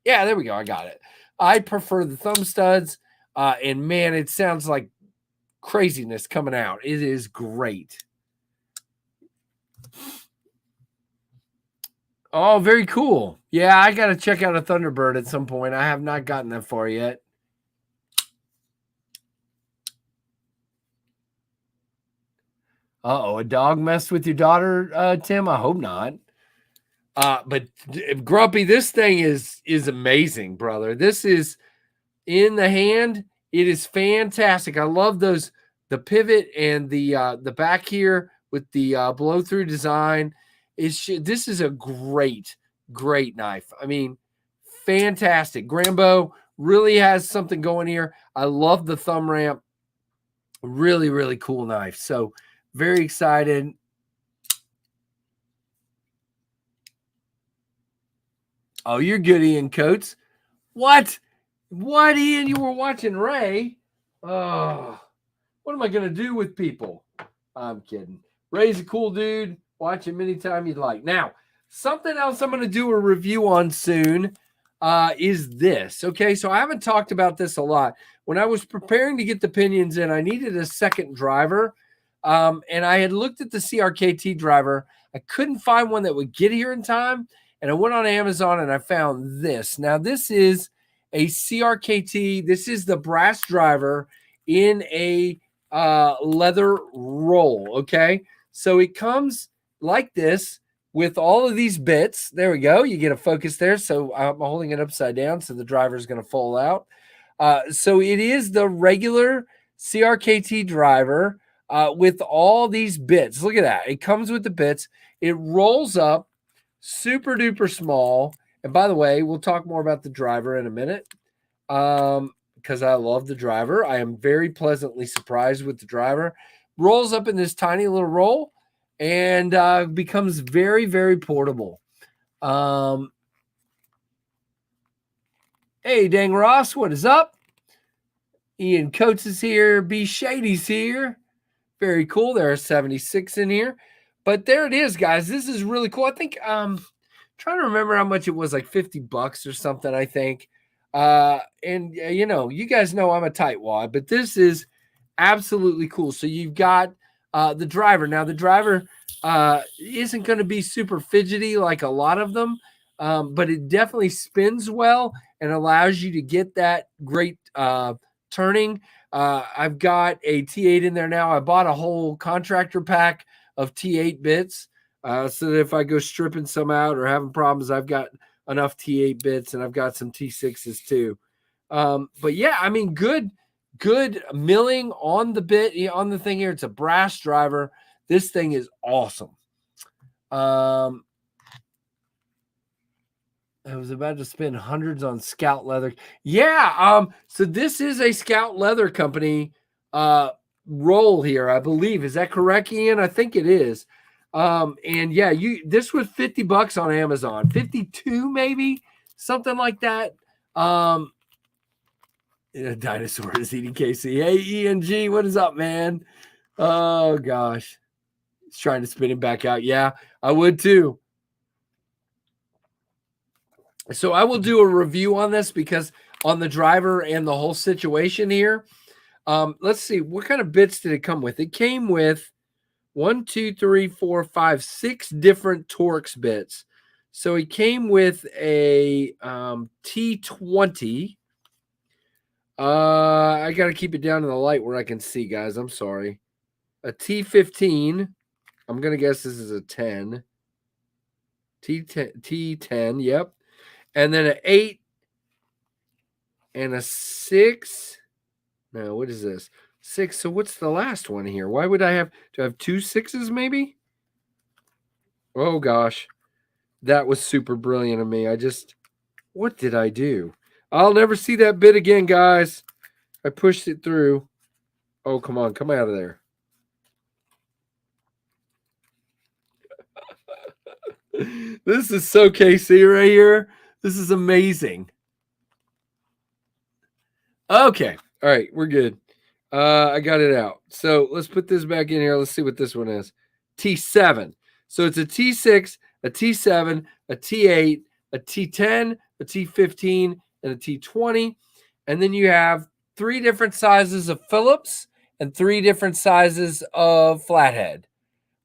Yeah, there we go. I got it. I prefer the thumb studs. And man, it sounds like craziness coming out. It is great. Oh, very cool. Yeah, I got to check out a Thunderbird at some point. I have not gotten that far yet. Uh-oh, a dog messed with your daughter, Tim? I hope not. But Grumpy, this thing is amazing, brother. This is in the hand. It is fantastic. I love the pivot and the back here with the blow through design. This is a great knife. I mean, fantastic. Grambo really has something going here. I love the thumb ramp. Really, really cool knife. So very excited. Oh, you're good, Ian Coates. What, Ian? You were watching Ray? Oh, what am I going to do with people? I'm kidding. Ray's a cool dude. Watch him anytime you'd like. Now, something else I'm going to do a review on soon is this. Okay, so I haven't talked about this a lot. When I was preparing to get the pinions in, I needed a second driver. And I had looked at the CRKT driver. I couldn't find one that would get here in time. And I went on Amazon and I found this. Now, this is a CRKT. This is the brass driver in a leather roll. Okay, so it comes like this with all of these bits. There we go. You get a focus there. So I'm holding it upside down, so the driver is going to fall out. So it is the regular CRKT driver with all these bits. Look at that. It comes with the bits. It rolls up super duper small. And by the way, we'll talk more about the driver in a minute because I love the driver. I am very pleasantly surprised with the driver. Rolls up in this tiny little roll and becomes very, very portable. Hey, Dang Ross, what is up? Ian Coates is here. B Shady's here. Very cool. There are 76 in here. But there it is, guys. This is really cool. I think trying to remember how much it was, like $50 or something, I think. And you know, you guys know I'm a tightwad, but this is absolutely cool. So you've got the driver. Now the driver isn't going to be super fidgety like a lot of them, but it definitely spins well and allows you to get that great turning. I've got a T8 in there now. I bought a whole contractor pack of T8 bits so that if I go stripping some out or having problems, I've got enough T8 bits, and I've got some T6s too. But yeah, I mean, good milling on the bit, on the thing here. It's a brass driver. This thing is awesome. I was about to spend hundreds on Scout leather. Yeah. So this is a Scout leather company roll here, I believe. Is that correct, Ian? I think it is. And yeah, this was $50 on Amazon, 52 maybe, something like that. A dinosaur is eating Casey. Hey, ENG, what is up, man? Oh gosh, he's trying to spin him back out. Yeah, I would too. So I will do a review on this because on the driver and the whole situation here. Let's see, what kind of bits did it come with? It came with 1, 2, 3, 4, 5, 6 different Torx bits. So he came with a T20. I got to keep it down in the light where I can see, guys. I'm sorry. A T15. I'm going to guess this is a 10. T10, yep. And then an 8 and a 6. No, what is this? 6. So what's the last one here? Why would I have to have 2 6s maybe? Oh gosh. That was super brilliant of me. What did I do? I'll never see that bit again, guys. I pushed it through. Oh, come on. Come out of there. This is so KC right here. This is amazing. Okay. All right. We're good. I got it out. So let's put this back in here. Let's see what this one is. T7. So it's a T6, a T7, a T8, a T10, a T15, and a T20. And then you have 3 different sizes of Phillips and 3 different sizes of flathead.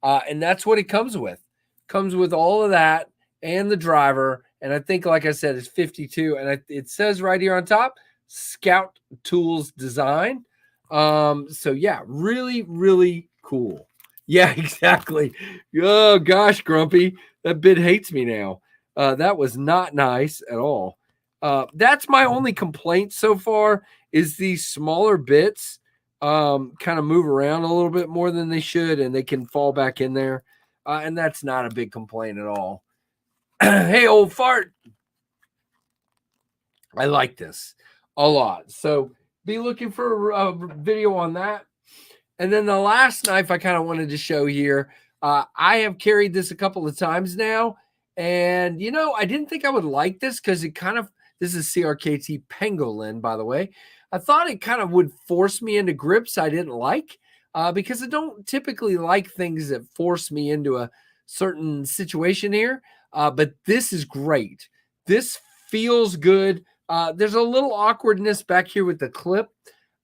And that's what it comes with. Comes with all of that and the driver. And I think, like I said, it's 52. And it says right here on top, Scout Tools Design. So yeah, really, really cool. Yeah, exactly. Oh gosh, Grumpy, that bit hates me now. That was not nice at all. That's my only complaint so far is these smaller bits kind of move around a little bit more than they should, and they can fall back in there. And that's not a big complaint at all. Hey, old fart. I like this a lot. So be looking for a video on that. And then the last knife I kind of wanted to show here, I have carried this a couple of times now. And, you know, I didn't think I would like this because this is CRKT Pangolin, by the way. I thought it kind of would force me into grips I didn't like because I don't typically like things that force me into a certain situation here. But this is great. This feels good. There's a little awkwardness back here with the clip.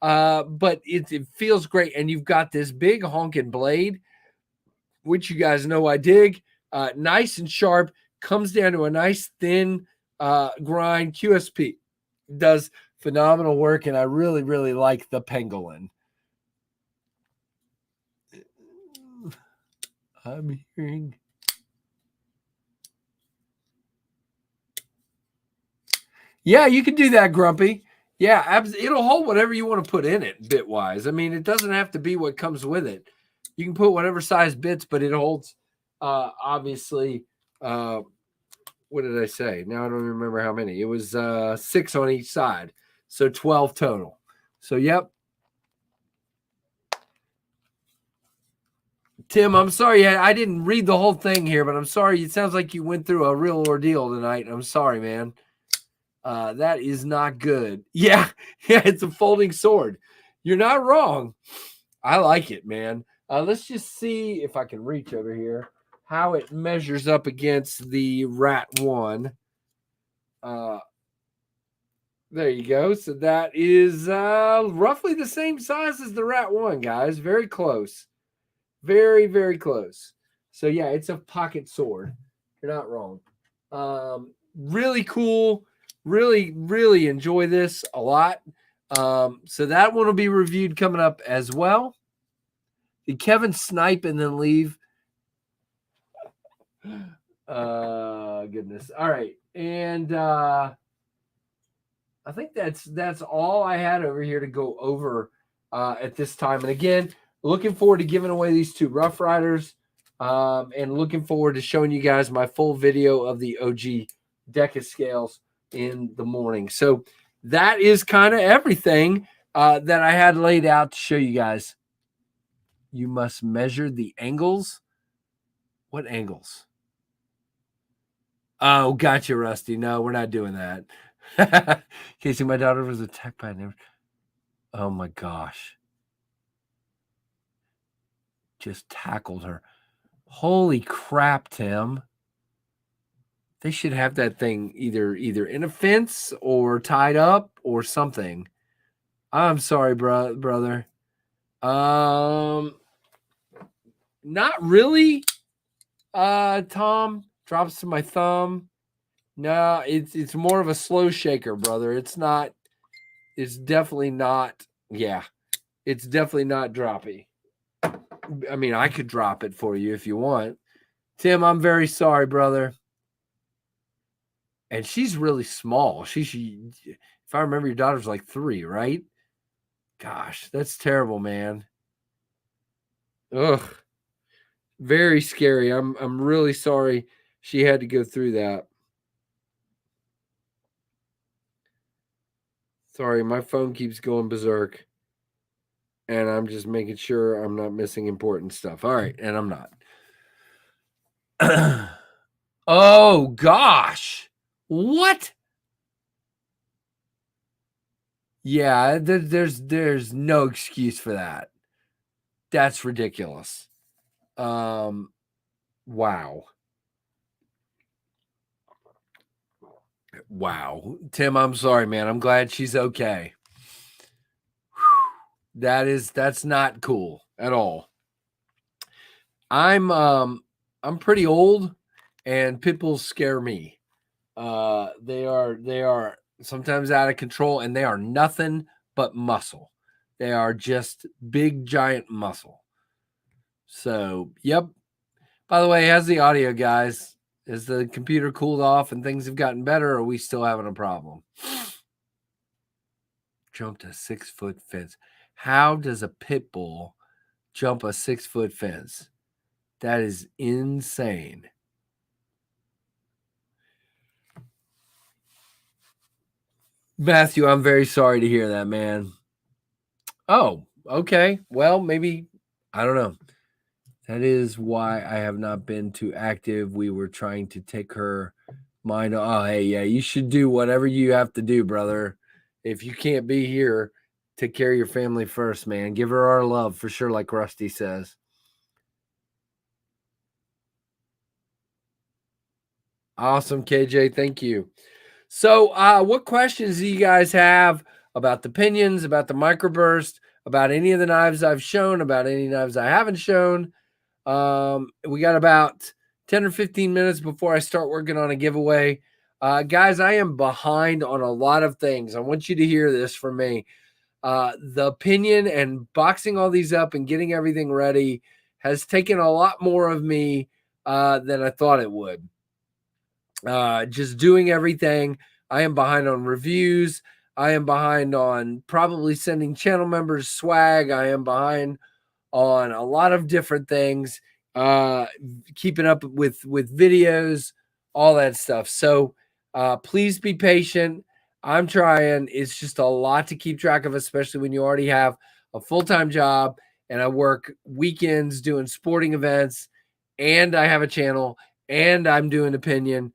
But it feels great. And you've got this big honking blade, which you guys know I dig. Nice and sharp. Comes down to a nice thin grind. QSP does phenomenal work. And I really, really like the Pangolin. I'm hearing. Yeah, you can do that, Grumpy. Yeah, it'll hold whatever you want to put in it bit-wise. I mean, it doesn't have to be what comes with it. You can put whatever size bits, but it holds, obviously, what did I say? Now I don't remember how many. It was 6 on each side, so 12 total. So, yep. Tim, I'm sorry. I didn't read the whole thing here, but I'm sorry. It sounds like you went through a real ordeal tonight. I'm sorry, man. That is not good. Yeah, it's a folding sword. You're not wrong. I like it, man. Let's just see if I can reach over here how it measures up against the Rat 1. There you go. So that is roughly the same size as the Rat 1, guys. Very close. Very, very close. So, yeah, it's a pocket sword. You're not wrong. Really cool. Really, really enjoy this a lot. So that one will be reviewed coming up as well. Did Kevin snipe and then leave? Goodness. All right. And I think that's all I had over here to go over at this time. And again, looking forward to giving away these 2 Rough Riders and looking forward to showing you guys my full video of the OG deck of scales in the morning. So that is kind of everything that I had laid out to show you guys. You must measure the angles. What angles? Oh, gotcha, Rusty. No, we're not doing that. Casey, my daughter was attacked by an. Oh my gosh. Just tackled her. Holy crap, Tim. They should have that thing either in a fence or tied up or something. I'm sorry, brother. Not really. Tom, drops to my thumb. No, it's more of a slow shaker, brother. It's definitely not. Yeah, it's definitely not droppy. I mean, I could drop it for you if you want. Tim, I'm very sorry, brother. And she's really small. She if I remember, your daughter's like 3, right? Gosh, that's terrible, man. Ugh. Very scary. I'm really sorry she had to go through that. Sorry, my phone keeps going berserk. And I'm just making sure I'm not missing important stuff. All right, and I'm not. Oh gosh. What? Yeah, there's no excuse for that. That's ridiculous. Wow. Wow. Tim, I'm sorry, man. I'm glad she's okay. That's not cool at all. I'm pretty old, and pit bulls scare me. They are sometimes out of control, and they are nothing but muscle. They are just big giant muscle. So, yep. By the way, how's the audio, guys? Is the computer cooled off and things have gotten better, or are we still having a problem? Jumped a 6-foot fence. How does a pit bull jump a 6-foot fence? That is insane. Matthew, I'm very sorry to hear that, man. Oh, okay. Well, maybe, I don't know. That is why I have not been too active. We were trying to take her mind. Oh, hey, yeah, you should do whatever you have to do, brother. If you can't be here, take care of your family first, man. Give her our love for sure, like Rusty says. Awesome, KJ. Thank you. So, what questions do you guys have about the pinions, about the microburst, about any of the knives I've shown, about any knives I haven't shown? We got about 10 or 15 minutes before I start working on a giveaway. Guys, I am behind on a lot of things. I want you to hear this from me. The pinion and boxing all these up and getting everything ready has taken a lot more of me than I thought it would. Just doing everything. I am behind on reviews. I am behind on probably sending channel members swag. I am behind on a lot of different things, keeping up with videos, all that stuff. So please be patient. I'm trying. It's just a lot to keep track of, especially when you already have a full-time job and I work weekends doing sporting events, and I have a channel, and I'm doing opinion.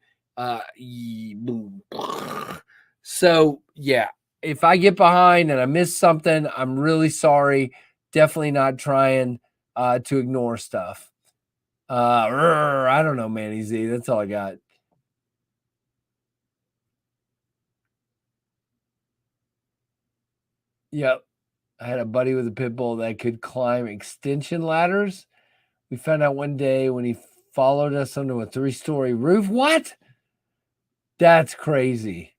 So yeah, if I get behind and I miss something, I'm really sorry. Definitely not trying to ignore stuff. I don't know, Manny Z. That's all I got. Yep. I had a buddy with a pit bull that could climb extension ladders. We found out one day when he followed us onto a 3-story roof. What? That's crazy.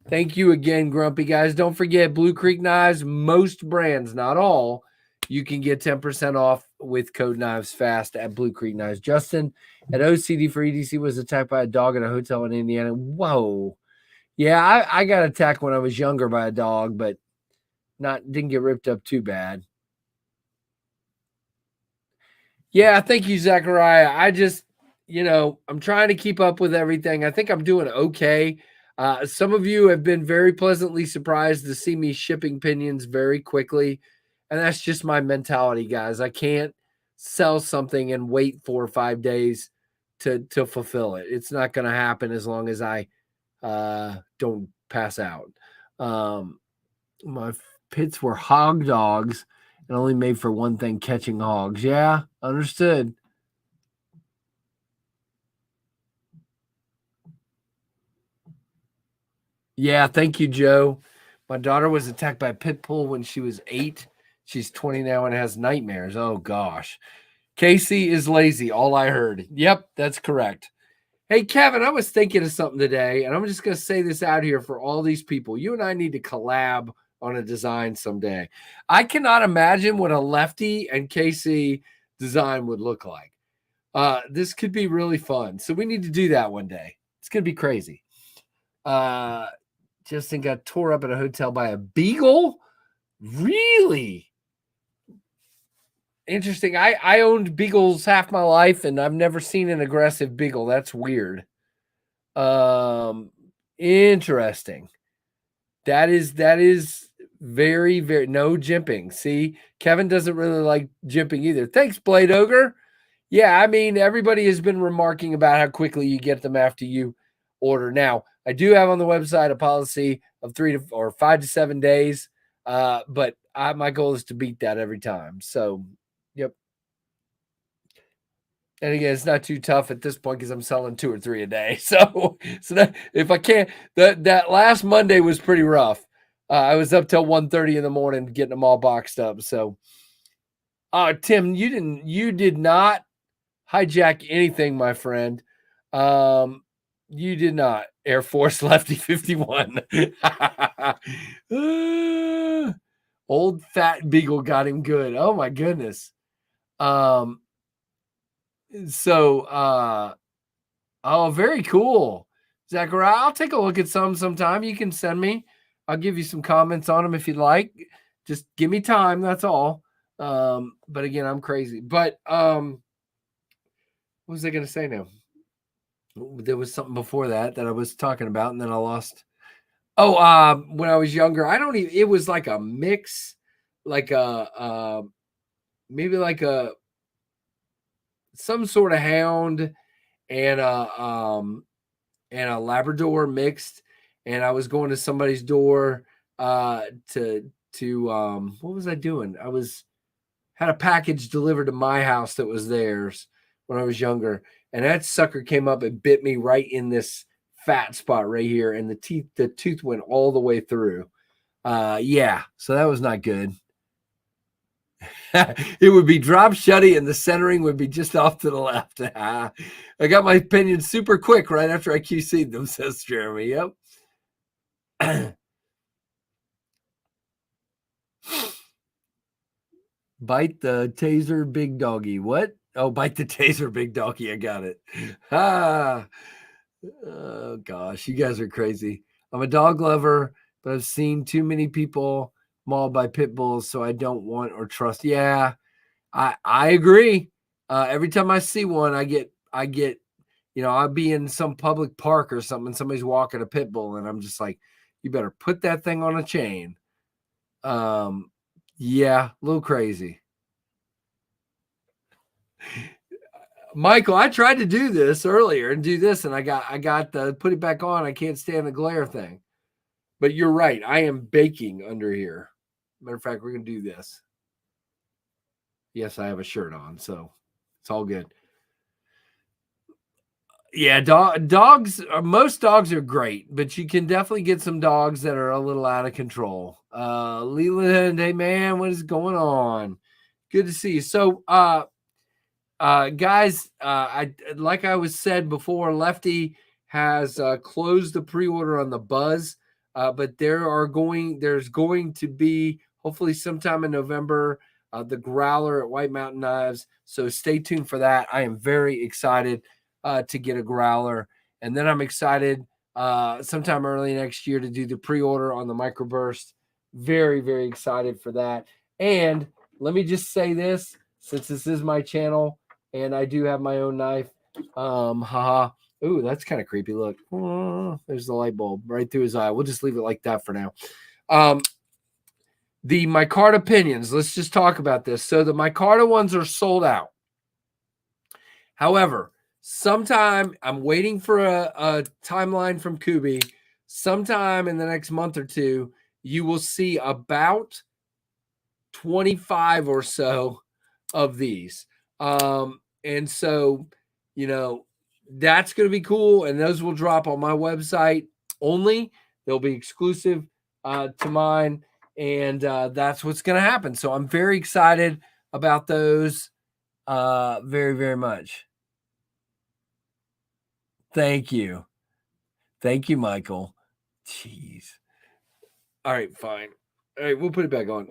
Thank you again, Grumpy guys. Don't forget, Blue Creek Knives, most brands, not all, you can get 10% off with code KnivesFAST at Blue Creek Knives. Justin at OCD for EDC was attacked by a dog at a hotel in Indiana. Whoa. Yeah, I got attacked when I was younger by a dog, but didn't get ripped up too bad. Yeah, thank you, Zachariah. you know, I'm trying to keep up with everything. I think I'm doing okay. Some of you have been very pleasantly surprised to see me shipping pinions very quickly. And that's just my mentality, guys. I can't sell something and wait 4 or 5 days to fulfill it. It's not going to happen as long as I don't pass out. My pits were hog dogs and only made for one thing, catching hogs. Yeah, understood. Yeah, thank you, Joe. My daughter was attacked by a pit bull when she was 8. She's 20 now and has nightmares. Oh, gosh. Casey is lazy, all I heard. Yep, that's correct. Hey, Kevin, I was thinking of something today, and I'm just going to say this out here for all these people. You and I need to collab on a design someday. I cannot imagine what a Lefty and Casey design would look like. This could be really fun. So we need to do that one day. It's going to be crazy. Justin got tore up at a hotel by a beagle. Really? Interesting. I owned beagles half my life, and I've never seen an aggressive beagle. That's weird. Interesting. That is very, very no jimping. See, Kevin doesn't really like jimping either. Thanks, Blade Ogre. Yeah, I mean, everybody has been remarking about how quickly you get them after you order. Now, I do have on the website a policy of 5 to 7 days, but my goal is to beat that every time. So, yep. And again, it's not too tough at this point because I'm selling 2 or 3 a day. So that, if I can't, that last Monday was pretty rough. I was up till 1:30 in the morning getting them all boxed up. So, Tim, you did not hijack anything, my friend. You did not. Air Force Lefty 51. Old fat beagle got him good. Oh my goodness. Oh, very cool. Zachariah, I'll take a look at some sometime. You can send me. I'll give you some comments on them if you'd like. Just give me time. That's all. But again, I'm crazy. But what was I going to say now? There was something before that I was talking about, and then I lost. Oh, when I was younger, it was like a mix, like maybe like some sort of hound and a Labrador mixed. And I was going to somebody's door to what was I doing? I had a package delivered to my house that was theirs when I was younger. And that sucker came up and bit me right in this fat spot right here. And the tooth went all the way through. Yeah. So that was not good. It would be drop shutty and the centering would be just off to the left. I got my opinion super quick right after I QC'd them, says Jeremy. Yep. Bite the taser, big doggy. What? Oh, bite the taser, big doggy. I got it. Oh, gosh. You guys are crazy. I'm a dog lover, but I've seen too many people mauled by pit bulls, so I don't want or trust. Yeah, I agree. Every time I see one, I get, I'll be in some public park or something, and somebody's walking a pit bull, and I'm just like, you better put that thing on a chain. Yeah, a little crazy. Michael, I tried to do this earlier and do this, and I got the put it back on. I can't stand the glare thing. But you're right. I am baking under here. Matter of fact, we're going to do this. Yes, I have a shirt on, so it's all good. Yeah, dogs, most dogs are great, but you can definitely get some dogs that are a little out of control. Leland, hey man, what is going on? Good to see you. So, guys, like I was said before, Lefty has closed the pre-order on the Buzz, but there's going to be hopefully sometime in November the Growler at White Mountain Knives. So stay tuned for that. I am very excited to get a Growler, and then I'm excited sometime early next year to do the pre-order on the Microburst. Very, very excited for that. And let me just say this, since this is my channel and I do have my own knife, Haha. Ooh, that's kind of creepy. Look, oh, there's the light bulb right through his eye. We'll just leave it like that for now. The micarta pinions. Let's just talk about this. So the micarta ones are sold out. However, sometime I'm waiting for a timeline from Kubi. Sometime in the next month or two, you will see about 25 or so of these. And so, you know, that's going to be cool. And those will drop on my website only. They'll be exclusive to mine. And that's what's going to happen. So I'm very excited about those very, very much. Thank you. Thank you, Michael. Jeez. All right, fine. All right, we'll put it back on.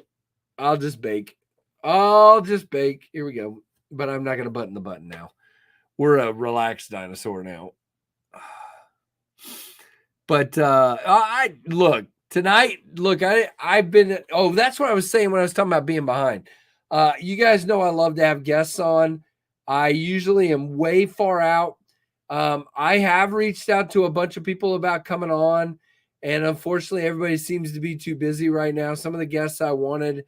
I'll just bake. Here we go. But I'm not going to button the button now. We're a relaxed dinosaur now. But I look tonight. Look, I've been. Oh, that's what I was saying when I was talking about being behind. You guys know I love to have guests on. I usually am way far out. I have reached out to a bunch of people about coming on, and unfortunately, everybody seems to be too busy right now. Some of the guests I wanted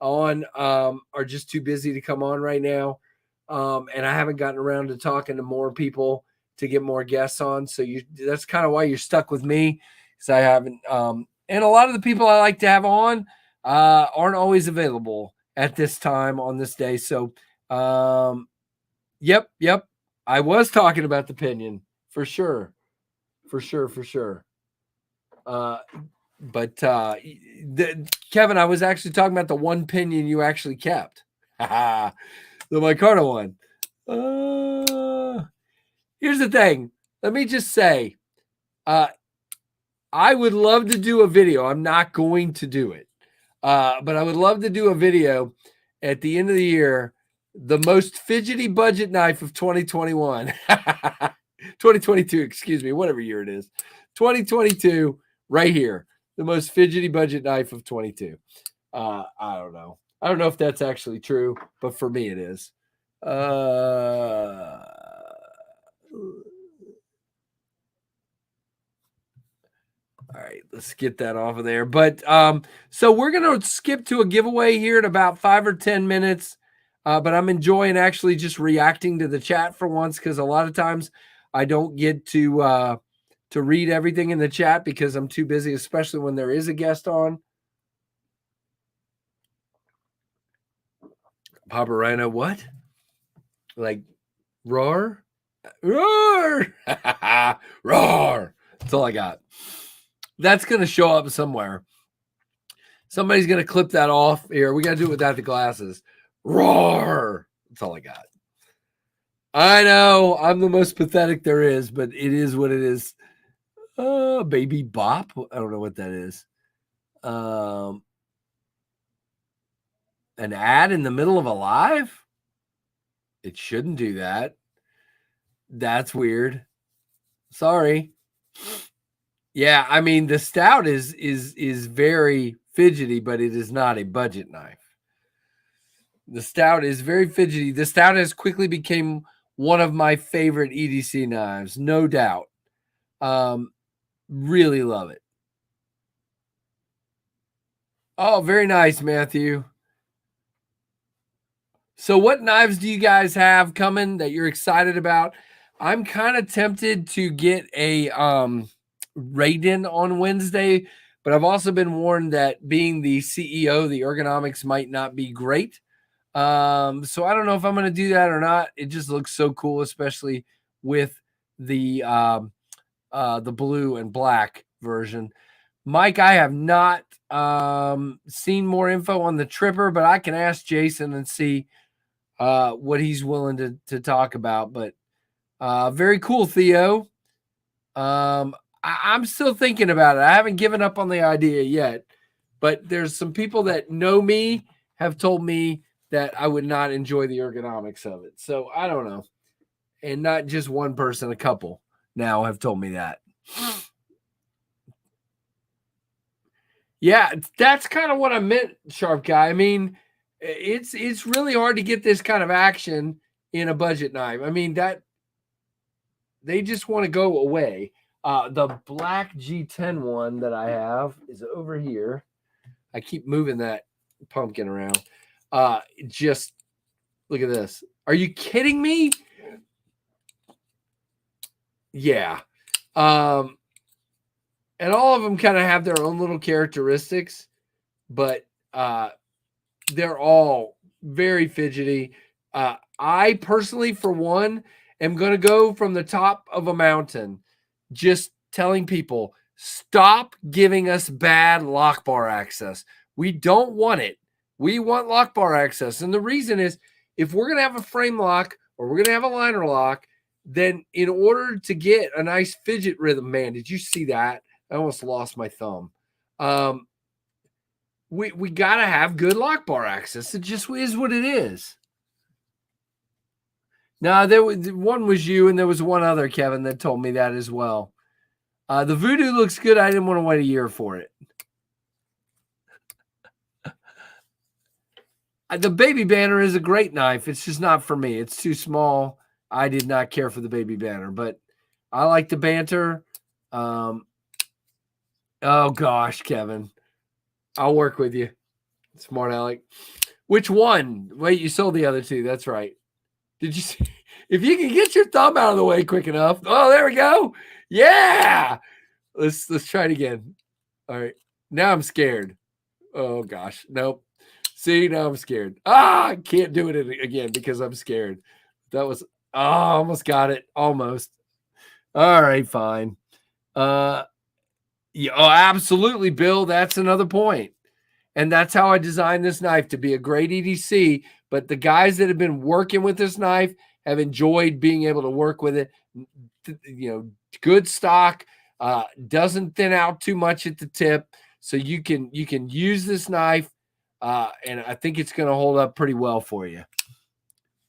on are just too busy to come on right now, and I haven't gotten around to talking to more people to get more guests on. So that's kind of why you're stuck with me, because I haven't. And a lot of the people I like to have on aren't always available at this time on this day. So, yep. I was talking about the Pinion for sure. But Kevin, I was actually talking about the one Pinion you actually kept. The micarta one. Here's the thing. Let me just say, I would love to do a video. I'm not going to do it. But I would love to do a video at the end of the year, the most fidgety budget knife of 2021. 2022, excuse me, whatever year it is. 2022, right here. The most fidgety budget knife of 22. I don't know. I don't know if that's actually true, but for me it is. All right, let's get that off of there. But so we're going to skip to a giveaway here in about 5 or 10 minutes. But I'm enjoying actually just reacting to the chat for once, because a lot of times I don't get to read everything in the chat because I'm too busy, especially when there is a guest on. Papa Rhino, what? Like, roar? Roar! Roar! That's all I got. That's going to show up somewhere. Somebody's going to clip that off here. We got to do it without the glasses. Roar! That's all I got. I know I'm the most pathetic there is, but it is what it is. Baby bop. I don't know what that is. An ad in the middle of a live? It shouldn't do that. That's weird. Sorry. Yeah, I mean the stout is very fidgety, but it is not a budget knife. The stout is very fidgety. The stout has quickly become one of my favorite EDC knives, no doubt. Really love it. Oh, very nice, Matthew. So what knives do you guys have coming that you're excited about? I'm kind of tempted to get a Raiden on Wednesday, but I've also been warned that being the CEO, the ergonomics might not be great. So I don't know if I'm going to do that or not. It just looks so cool, especially with the blue and black version. Mike, I have not seen more info on the Tripper, but I can ask Jason and see what he's willing to talk about. But very cool, Theo. I'm still thinking about it. I haven't given up on the idea yet, but there's some people that know me have told me that I would not enjoy the ergonomics of it. So I don't know. And not just one person, a couple now have told me that. Yeah, that's kind of what I meant, Sharp Guy. I mean, it's really hard to get this kind of action in a budget knife. I mean, they just want to go away. The black G10 one that I have is over here. I keep moving that pumpkin around. Just look at this. Are you kidding me? Yeah. And all of them kind of have their own little characteristics, but they're all very fidgety. I personally, for one, am going to go from the top of a mountain, just telling people, stop giving us bad lock bar access. We don't want it. We want lock bar access. And the reason is, if we're going to have a frame lock or we're going to have a liner lock, then in order to get a nice fidget rhythm, man, did you see that? I almost lost my thumb. We got to have good lock bar access. It just is what it is. Now, one was you, and there was one other, Kevin, that told me that as well. The Voodoo looks good. I didn't want to wait a year for it. The Baby Banner is a great knife. It's just not for me. It's too small. I did not care for the Baby Banner, but I like the Banter. Oh, gosh, Kevin. I'll work with you. Smart Alec. Which one? Wait, you sold the other two. That's right. Did you see? If you can get your thumb out of the way quick enough. Oh, there we go. Yeah. Let's try it again. All right. Now I'm scared. Oh, gosh. Nope. See, now I'm scared. I can't do it again because I'm scared. That was, almost got it. Almost. All right, fine. Yeah, absolutely, Bill. That's another point. And that's how I designed this knife, to be a great EDC. But the guys that have been working with this knife have enjoyed being able to work with it. You know, good stock, doesn't thin out too much at the tip. So you can use this knife. And I think it's going to hold up pretty well for you.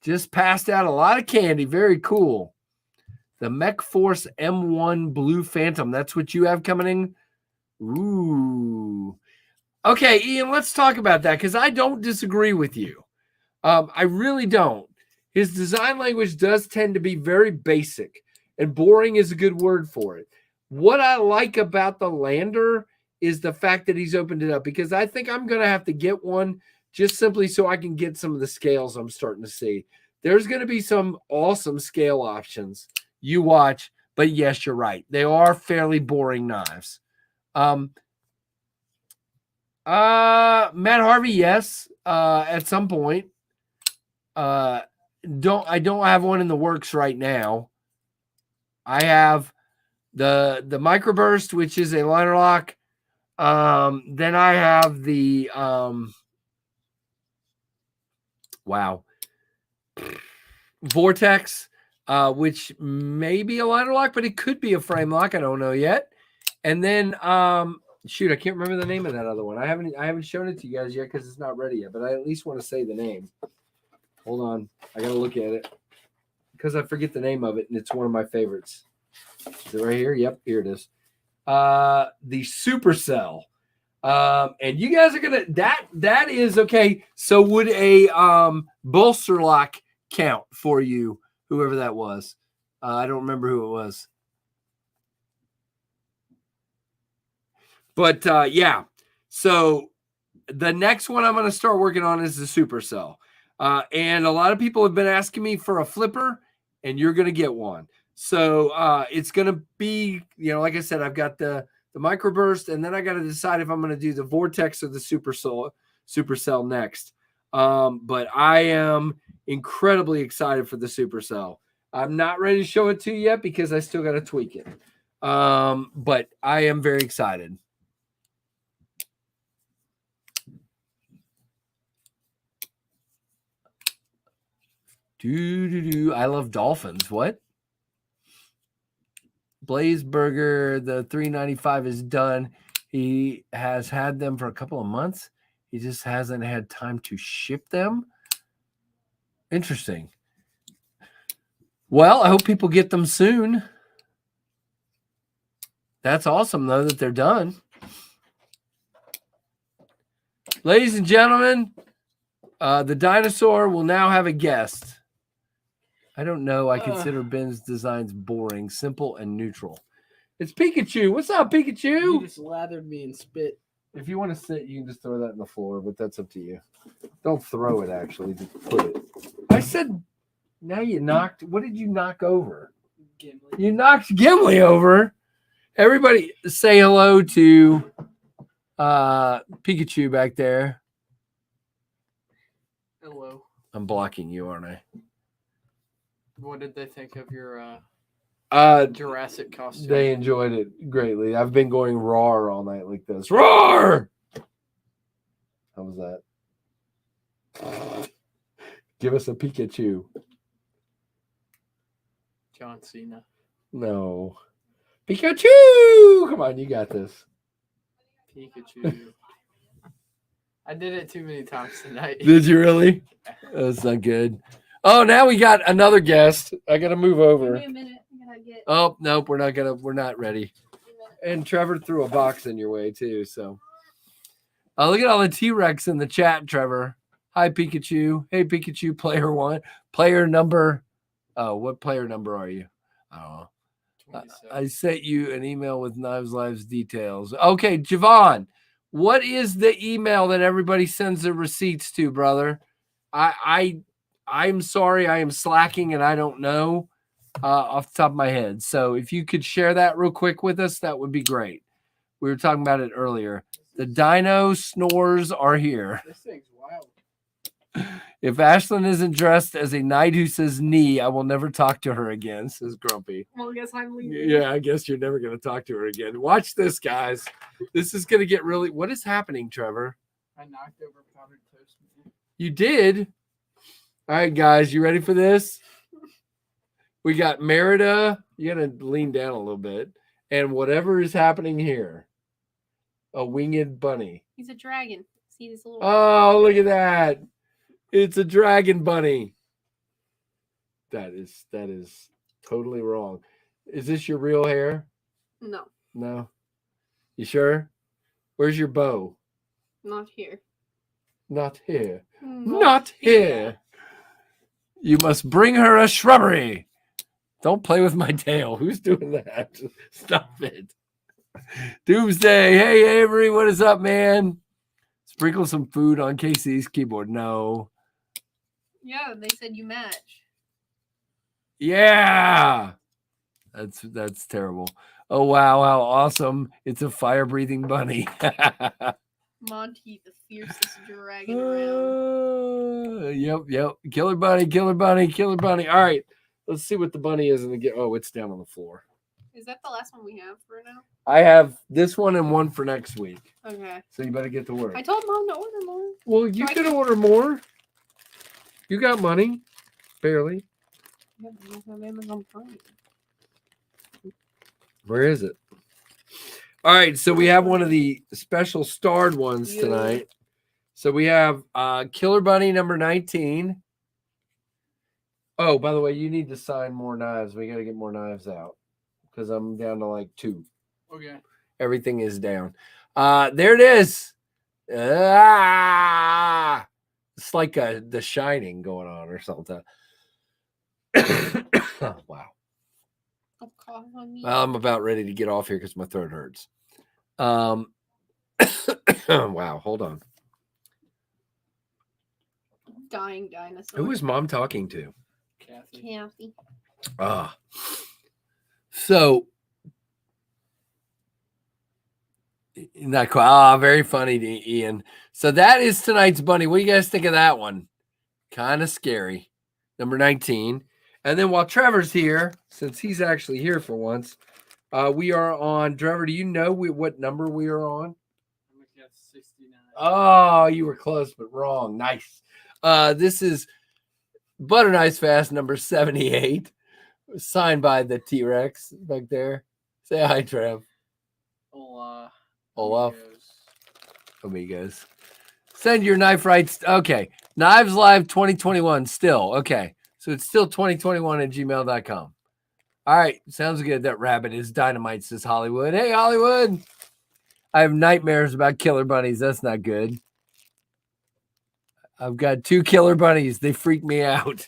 Just passed out a lot of candy. Very cool. The Mech Force M1 Blue Phantom. That's what you have coming in. Ooh. Okay, Ian, let's talk about that, because I don't disagree with you. I really don't. His design language does tend to be very basic, and boring is a good word for it. What I like about the Lander is the fact that he's opened it up, because I think I'm going to have to get one just simply so I can get some of the scales I'm starting to see. There's going to be some awesome scale options. You watch, but yes, you're right. They are fairly boring knives. Matt Harvey, yes, at some point. I don't have one in the works right now. I have the Microburst, which is a liner lock. Then I have the Vortex, which may be a liner lock, but it could be a frame lock. I don't know yet. And then shoot, I can't remember the name of that other one. I haven't shown it to you guys yet because it's not ready yet, but I at least want to say the name. Hold on. I gotta look at it because I forget the name of it, and it's one of my favorites. Is it right here? Yep, here it is. The Supercell. And you guys are gonna that is okay. So would a bolster lock count for you, whoever that was? I don't remember who it was. But yeah, so the next one I'm going to start working on is the Supercell. And a lot of people have been asking me for a flipper, and you're going to get one. So it's going to be, like I said, I've got the Microburst, and then I got to decide if I'm going to do the Vortex or the Supercell next. But I am incredibly excited for the Supercell. I'm not ready to show it to you yet because I still got to tweak it. But I am very excited. I love dolphins. What? Blazeburger, the $3.95 is done. He has had them for a couple of months. He just hasn't had time to ship them. Interesting. Well, I hope people get them soon. That's awesome, though, that they're done. Ladies and gentlemen, the dinosaur will now have a guest. I don't know. I consider Ben's designs boring, simple, and neutral. It's Pikachu. What's up, Pikachu? You just lathered me in spit. If you want to sit, you can just throw that on the floor, but that's up to you. Don't throw it, actually. Just put it. I said, now you knocked. What did you knock over? Gimli. You knocked Gimli over. Everybody say hello to Pikachu back there. Hello. I'm blocking you, aren't I? What did they think of your Jurassic costume? They enjoyed it greatly. I've been going roar all night like this. Roar! How was that? Give us a Pikachu. John Cena. No. Pikachu! Come on, you got this. Pikachu. I did it too many times tonight. Did you really? That's not good. Oh, now we got another guest. I got to move over. Give me a minute. I gotta get... Oh, nope, we're not ready. And Trevor threw a box in your way too, so. Look at all the T-Rex in the chat, Trevor. Hi, Pikachu. Hey, Pikachu, player one. Player number. Oh, what player number are you? I don't know. I sent you an email with KnivesFAST details. Okay, Javon, what is the email that everybody sends the receipts to, brother? I'm sorry, I am slacking and I don't know off the top of my head. So if you could share that real quick with us, that would be great. We were talking about it earlier. The dino snores are here. This thing's wild. If Ashlyn isn't dressed as a knight who says knee, I will never talk to her again, says Grumpy. Well, I guess I'm leaving. Yeah, I guess you're never going to talk to her again. Watch this, guys. This is going to get really... What is happening, Trevor? I knocked over powdered toast. You did? All right, guys, you ready for this? We got Merida. You got to lean down a little bit. And whatever is happening here. A winged bunny. He's a dragon. See this little... Oh, look at that. It's a dragon bunny. That is totally wrong. Is this your real hair? No, No. You sure? Where's your bow? not here. Not here. Not here. You must bring her a shrubbery. Don't play with my tail. Who's doing that? Stop it. Doomsday. Hey, Avery. What is up, man? Sprinkle some food on Casey's keyboard. No. Yeah, they said you match. Yeah. That's terrible. Oh, wow. How awesome. It's a fire-breathing bunny. Monty, the fiercest dragon around. Yep. Killer bunny, killer bunny, killer bunny. All right. Let's see what the bunny is in the game. Oh, it's down on the floor. Is that the last one we have for now? I have this one and one for next week. Okay. So you better get to work. I told Mom to order more. Well, you So can order more. You got money. Barely. Yeah, but I have Amazon Prime. Where is it? All right, so we have one of the special starred ones tonight. So we have Killer Bunny number 19. Oh, by the way, you need to sign more knives. We got to get more knives out because I'm down to like 2. Okay. Everything is down. There it is. It's like The Shining going on or something. Oh, wow. Don't cough on me. I'm about ready to get off here because my throat hurts. Wow, hold on. Dying dinosaur. Who is Mom talking to? Kathy. So not quite. Very funny, Ian. So that is tonight's bunny. What do you guys think of that one? Kind of scary. Number 19. And then while Trevor's here, since he's actually here for once, we are on. Trevor, do you know what number we are on? I'm looking at 69. Oh, you were close, but wrong. Nice. This is KnivesFAST number 78, signed by the T-Rex back there. Say hi, Trev. Hola. Olaf. Amigos. Send your knife rights. Okay. Knives Live 2021 still. Okay. So it's still 2021 at gmail.com. All right. Sounds good. That rabbit is dynamite, says Hollywood. Hey, Hollywood. I have nightmares about killer bunnies. That's not good. I've got 2 killer bunnies. They freak me out.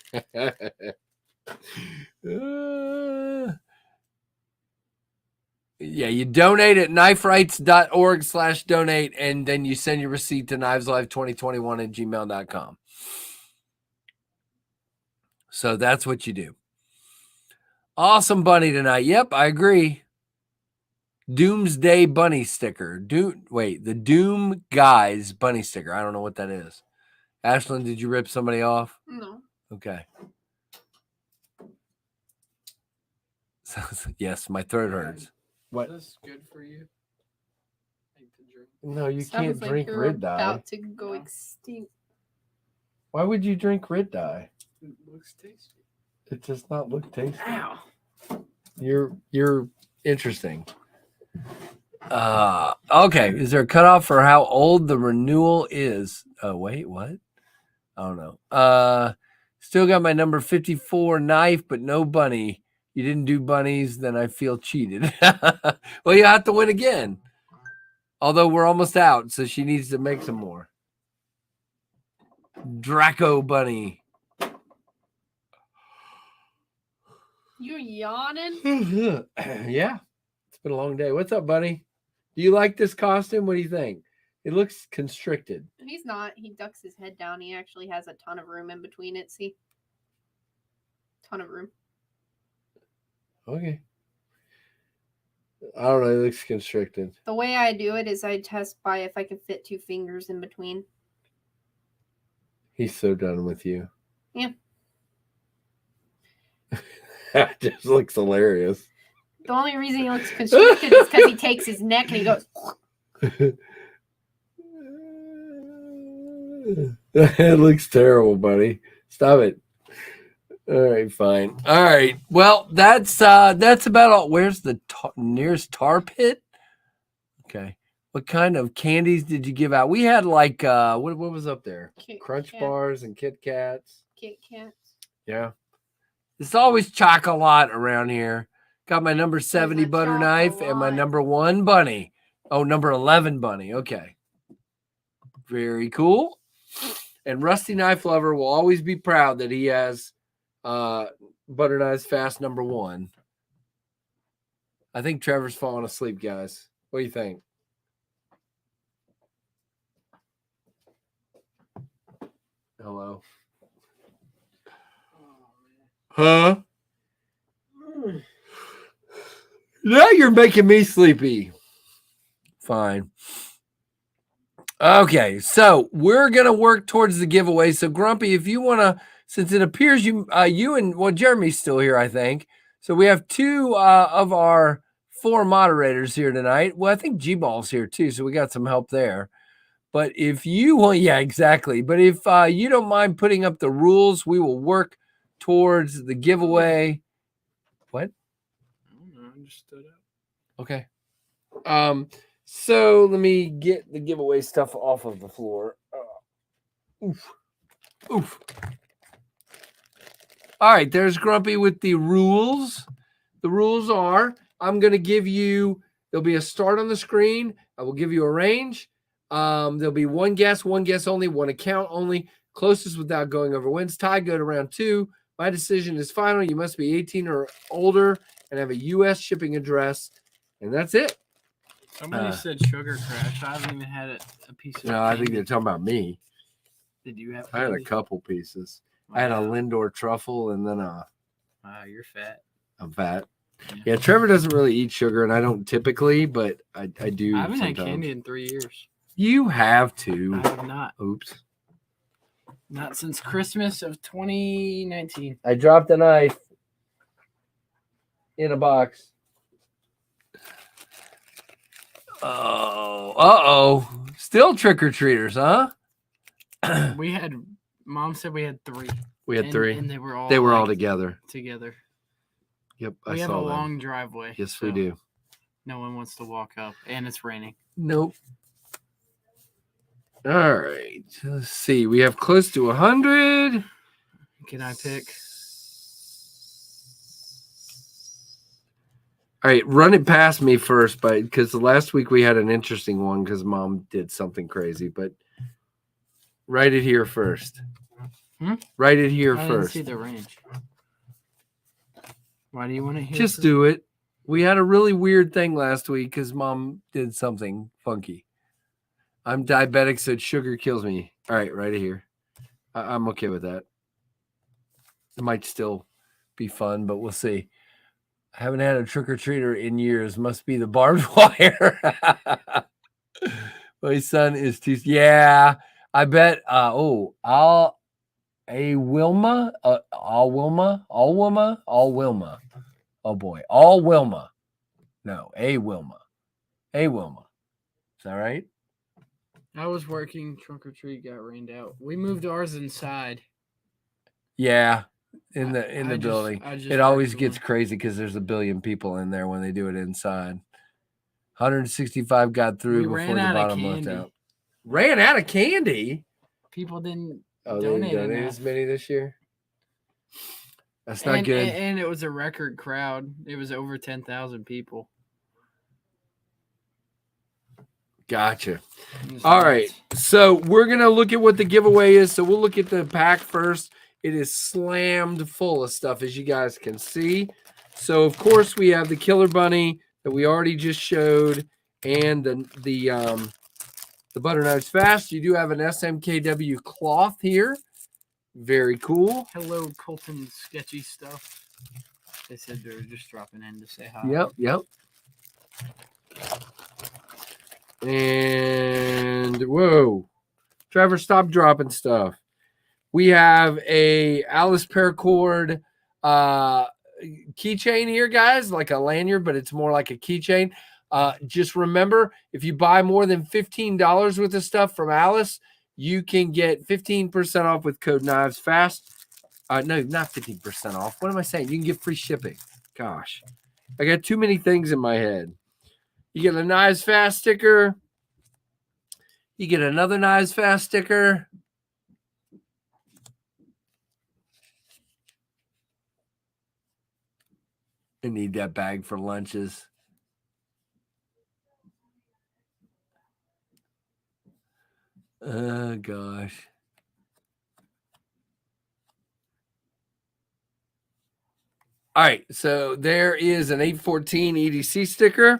Yeah, you donate at kniferights.org/donate, and then you send your receipt to kniveslive2021@gmail.com. So that's what you do. Awesome bunny tonight. Yep, I agree. Doomsday bunny sticker. The Doom Guys bunny sticker. I don't know what that is. Ashlyn, did you rip somebody off? No. Okay. Yes, my throat hurts. What? Is this good for you? Like to drink? No, you Sounds can't like drink you're red dye. about to go extinct. Why would you drink red dye? It looks tasty. It does not look tasty. Ow. You're interesting. Okay. Is there a cutoff for how old the renewal is? Oh, wait, what? I don't know. Still got my number 54 knife, but no bunny. You didn't do bunnies, then I feel cheated. Well, you have to win again. Although we're almost out, so she needs to make some more. Draco bunny. You yawning? Yeah. It's been a long day. What's up, buddy? Do you like this costume? What do you think? It looks constricted. He's not. He ducks his head down. He actually has a ton of room in between it. See? Ton of room. Okay. I don't know. It looks constricted. The way I do it is I test by if I can fit 2 fingers in between. He's so done with you. Yeah. That just looks hilarious. The only reason he looks constricted is because he takes his neck and he goes. It looks terrible, buddy. Stop it. All right, fine. All right. Well, that's about all. Where's the nearest tar pit? Okay. What kind of candies did you give out? We had like what was up there? Crunch bars and Kit Kats. Kit Kats. Yeah. It's always chocolate around here. Got my number 70 butter knife and my number 1 bunny. Oh, number 11 bunny. Okay. Very cool. And Rusty Knife Lover will always be proud that he has Butter Knives Fast number 1. I think Trevor's falling asleep, guys. What do you think? Hello. Huh? Now you're making me sleepy. Fine. Okay, so we're gonna work towards the giveaway. So Grumpy, if you wanna, since it appears you and Jeremy's still here, I think. So we have 2 of our 4 moderators here tonight. Well, I think G-Ball's here too, so we got some help there. But if you want, yeah, exactly. But if you don't mind putting up the rules, we will work towards the giveaway. What? I don't know. I just stood up. Okay. So let me get the giveaway stuff off of the floor. Oof. Oof. All right, there's Grumpy with the rules. The rules are, I'm going to give you, there'll be a start on the screen. I will give you a range. There'll be 1 guess only, 1 account only. Closest without going over wins. Tie, go to round 2. My decision is final. You must be 18 or older and have a U.S. shipping address. And that's it. Somebody said Sugar Crash. I haven't even had a piece of No, I think they're talking about me. Did you have I had a couple pieces. I had a Lindor truffle and then Wow, you're fat. I'm fat. Yeah, Trevor doesn't really eat sugar, and I don't typically, but I do. I haven't sometimes. had candy in 3 years. You have to. I have not. Oops. Not since Christmas of 2019. I dropped a knife in a box. Oh, still trick-or-treaters, huh? Mom said we had 3. We had 3. And they were all together. Together. Yep, We have a long driveway. Yes, we do. No one wants to walk up, and it's raining. Nope. All right. Let's see. We have close to 100. Can I pick? All right, run it past me first, but because last week we had an interesting one because Mom did something crazy. But write it here first. Write it here I first. didn't see the range. Why do you want to hear? Just do it. We had a really weird thing last week because Mom did something funky. I'm diabetic, so sugar kills me. All right, right here. I'm okay with that. It might still be fun, but we'll see. I haven't had a trick-or-treater in years. Must be the barbed wire. My son is too... Yeah, I bet... Wilma? All Wilma. Oh, boy. All Wilma. No, a Wilma. A Wilma. Is that right? I was working, trunk or treat got rained out. We moved ours inside. Yeah, in the building. Just It always gets crazy because there's a billion people in there when they do it inside. 165 got through before the bottom left out. Ran out of candy? People didn't donate as many this year? That's not good. And it was a record crowd. It was over 10,000 people. Gotcha. All right. So we're going to look at what the giveaway is. So we'll look at the pack first. It is slammed full of stuff, as you guys can see. So, of course, we have the Killer Bunny that we already just showed and the Butter Knives Fast. You do have an SMKW cloth here. Very cool. Hello, Colton Sketchy Stuff. They said they were just dropping in to say hi. Yep. And, whoa. Trevor, stop dropping stuff. We have a Alice Paracord keychain here, guys, like a lanyard, but it's more like a keychain. Just remember, if you buy more than $15 worth of stuff from Alice, you can get 15% off with code KnivesFAST. No, not 15% off. What am I saying? You can get free shipping. Gosh, I got too many things in my head. You get a KnivesFAST sticker. You get another KnivesFAST sticker. I need that bag for lunches. Oh, gosh. All right, so there is an 814 EDC sticker.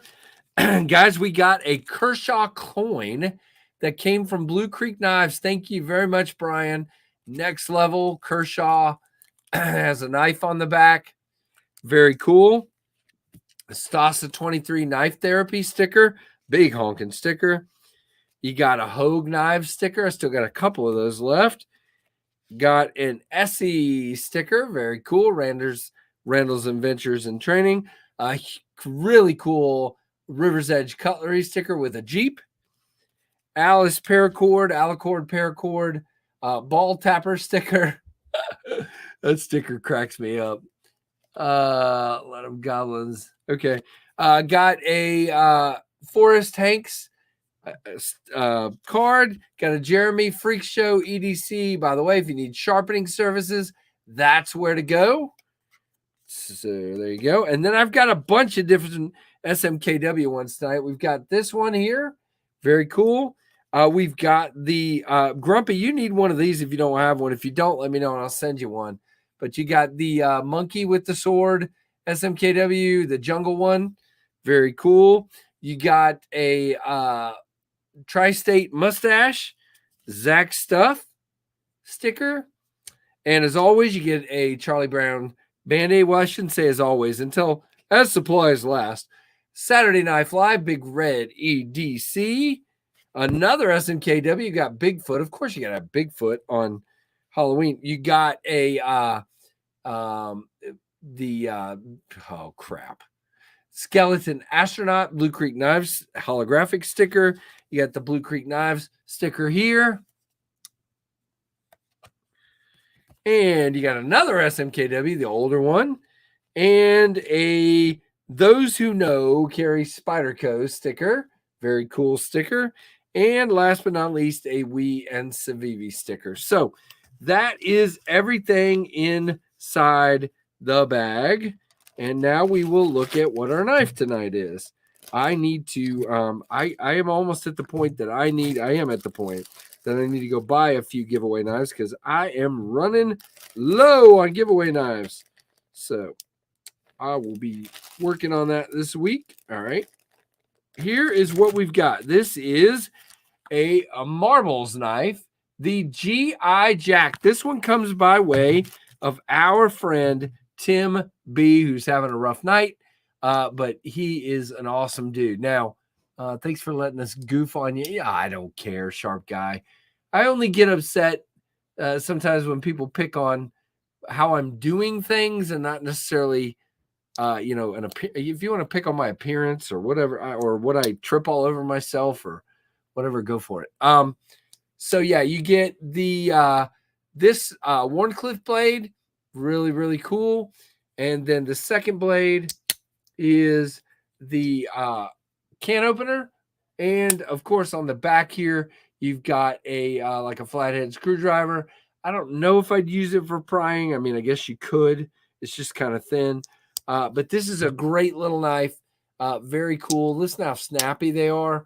Guys, we got a Kershaw coin that came from Blue Creek Knives. Thank you very much, Brian. Next level, Kershaw has a knife on the back. Very cool. A Stasa 23 knife therapy sticker. Big honking sticker. You got a Hogue knife sticker. I still got a couple of those left. Got an Essie sticker. Very cool. Randall's Adventures and Training. Really cool River's Edge cutlery sticker with a Jeep. Alice Paracord, Alicord Paracord, ball tapper sticker. That sticker cracks me up. Let them goblins. Okay. Got a Forrest Hanks card. Got a Jeremy Freak Show EDC. By the way, if you need sharpening services, that's where to go. So there you go. And then I've got a bunch of different SMKW ones tonight. We've got this one here. Very cool. We've got the Grumpy. You need one of these if you don't have one. If you don't, let me know and I'll send you one. But you got the monkey with the sword, SMKW, the jungle one. Very cool. You got a Tri-State mustache, Zach Stuff sticker. And as always, you get a Charlie Brown Band-Aid. Well, I shouldn't say as always, until as supplies last. Saturday Night Live, Big Red EDC. Another SMKW. You got Bigfoot. Of course, you got to have Bigfoot on Halloween. You got a Skeleton Astronaut Blue Creek Knives holographic sticker. You got the Blue Creek Knives sticker here. And you got another SMKW, the older one, and a Those Who Know Carry Spyderco sticker. Very cool sticker. And last but not least, a Wee and Civivi sticker. So that is everything inside the bag. And now we will look at what our knife tonight is. I need to, I am almost at the point that I am at the point that I need to go buy a few giveaway knives because I am running low on giveaway knives. So I will be working on that this week. All right. Here is what we've got. This is a marbles knife, the G.I. Jack. This one comes by way of our friend Tim B, who's having a rough night, but he is an awesome dude. Now, thanks for letting us goof on you. Yeah, I don't care, sharp guy. I only get upset sometimes when people pick on how I'm doing things and not necessarily, if you want to pick on my appearance or whatever, or what I trip all over myself or whatever, go for it. So yeah, you get the this Warncliffe blade, really, really cool. And then the second blade is the can opener. And of course, on the back here, you've got a like a flathead screwdriver. I don't know if I'd use it for prying. I mean, I guess you could. It's just kind of thin. But this is a great little knife. Very cool. Listen how snappy they are.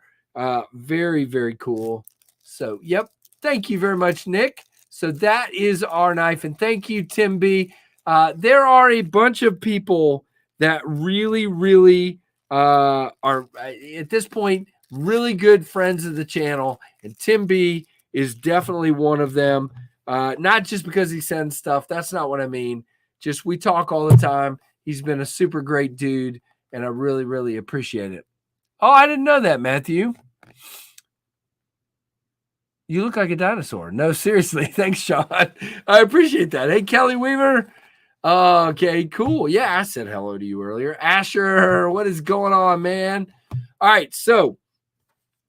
Very, very cool. So, yep. Thank you very much, Nick. So that is our knife. And thank you, Tim B. There are a bunch of people that really, really are, at this point, really good friends of the channel. And Tim B is definitely one of them. Not just because he sends stuff. That's not what I mean. Just we talk all the time. He's been a super great dude, and I really, really appreciate it. Oh, I didn't know that, Matthew. You look like a dinosaur. No, seriously. Thanks, Sean. I appreciate that. Hey, Kelly Weaver. Okay, cool. Yeah, I said hello to you earlier. Asher, what is going on, man? All right, so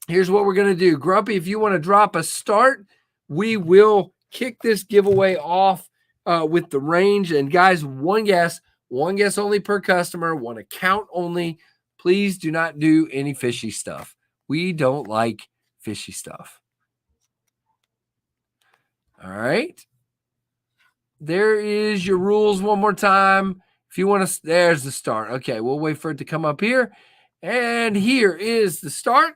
here's what we're going to do. Grumpy, if you want to drop a start, we will kick this giveaway off with the range. And guys, one guess only per customer, one account only. Please do not do any fishy stuff. We don't like fishy stuff. All right. There is your rules one more time. If you want to, there's the start. Okay, we'll wait for it to come up here. And here is the start.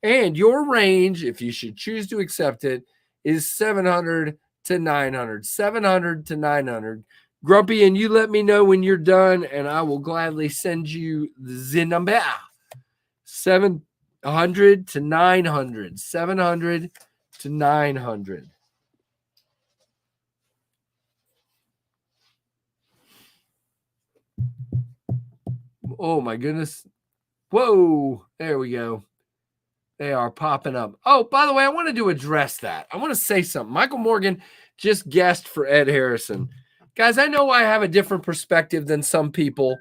And your range, if you should choose to accept it, is 700 to 900. 700 to 900. Grumpy, and you let me know when you're done, and I will gladly send you the number. 700 to 900. 700 to 900. Oh, my goodness. Whoa. There we go. They are popping up. Oh, by the way, I wanted to address that. I want to say something. Michael Morgan just guessed for Ed Harrison. Guys, I know I have a different perspective than some people.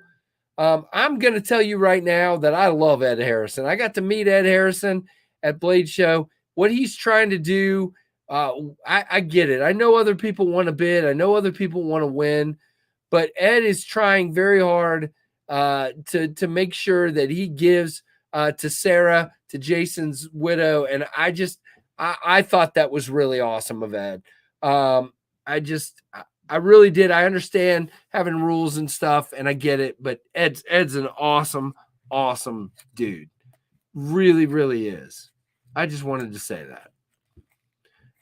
I'm going to tell you right now that I love Ed Harrison. I got to meet Ed Harrison at Blade Show. What he's trying to do, I get it. I know other people want to bid. I know other people want to win. But Ed is trying very hard to make sure that he gives to Sarah, to Jason's widow. And I thought that was really awesome of Ed. I really did. I understand having rules and stuff, and I get it, but Ed's an awesome, awesome dude. Really, really is. I just wanted to say that.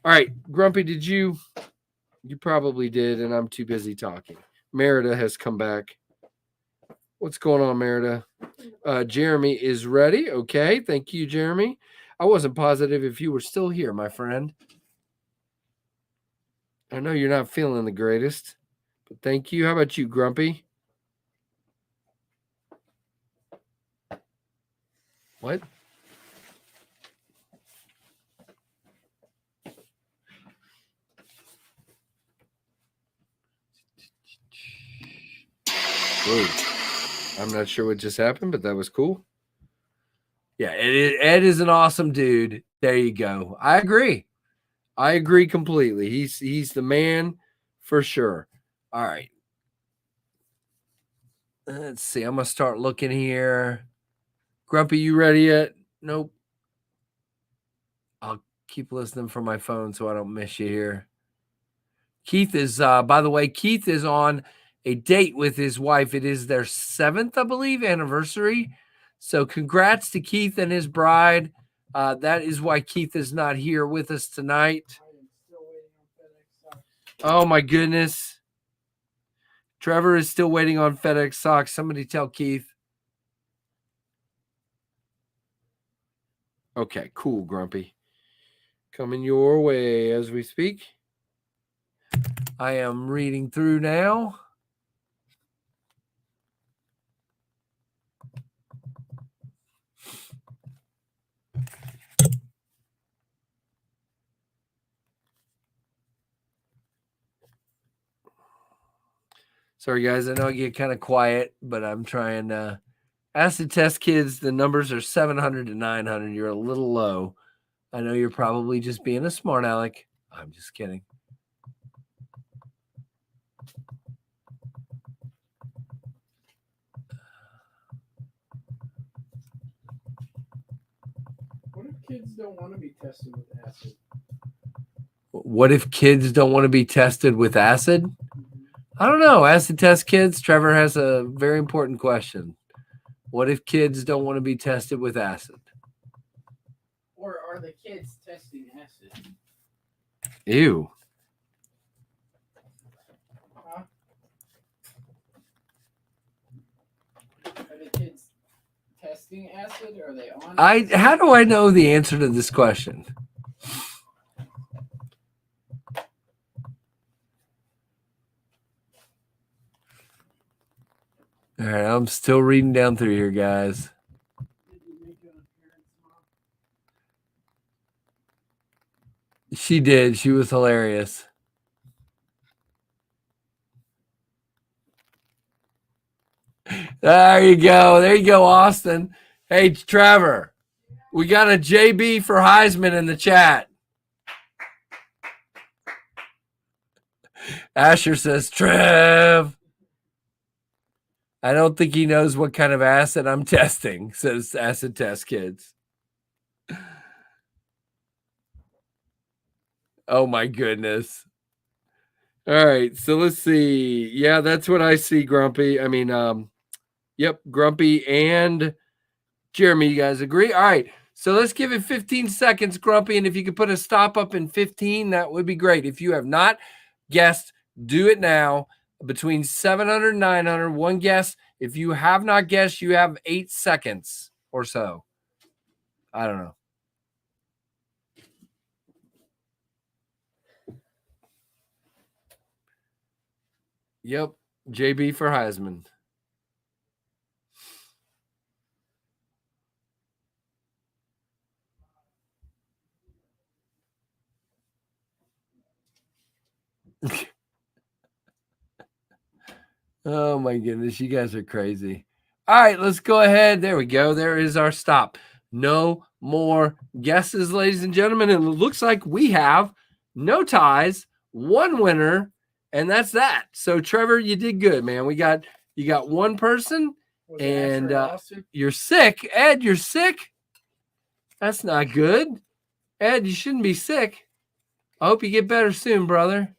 All right, Grumpy, did you probably did, and I'm too busy talking. Merida has come back. What's going on, Merida? Jeremy is ready. Okay, thank you, Jeremy. I wasn't positive if you were still here, my friend. I know you're not feeling the greatest, but thank you. How about you, Grumpy? What? Whoa. I'm not sure what just happened, but that was cool. Yeah, Ed is an awesome dude. There you go. I agree. I agree completely. He's the man for sure. All right. Let's see. I'm going to start looking here. Grumpy, you ready yet? Nope. I'll keep listening from my phone so I don't miss you here. Keith is, by the way, Keith is on a date with his wife. It is their 7th, I believe, anniversary. So congrats to Keith and his bride. That is why Keith is not here with us tonight. Oh, my goodness. Trevor is still waiting on FedEx socks. Somebody tell Keith. Okay, cool, Grumpy. Coming your way as we speak. I am reading through now. Sorry, guys. I know I get kind of quiet, but I'm trying to. Acid test kids, the numbers are 700 to 900. You're a little low. I know you're probably just being a smart aleck. I'm just kidding. What if kids don't want to be tested with acid? What if kids don't want to be tested with acid? I don't know. Acid test kids. Trevor has a very important question. What if kids don't want to be tested with acid? Or are the kids testing acid? Ew. Huh? Are the kids testing acid or are they on acid? How do I know the answer to this question? All right, I'm still reading down through here, guys. She did. She was hilarious. There you go. There you go, Austin. Hey, Trevor, we got a JB for Heisman in the chat. Asher says, Trev. I don't think he knows what kind of acid I'm testing, says Acid Test Kids. Oh, my goodness. All right, so let's see. Yeah, that's what I see, Grumpy. I mean, yep, Grumpy and Jeremy, you guys agree? All right, so let's give it 15 seconds, Grumpy, and if you could put a stop up in 15, that would be great. If you have not guessed, do it now. Between 700 and 900, one guess. If you have not guessed, you have 8 seconds or so. I don't know. Yep, JB for Heisman. Oh my goodness, you guys are crazy. All right, let's go ahead. There we go. There is our stop. No more guesses, ladies and gentlemen. And it looks like we have no ties, one winner, and that's that. So Trevor, you did good, man. You got one person, and you're sick. Ed, you're sick. That's not good. Ed, you shouldn't be sick. I hope you get better soon, brother.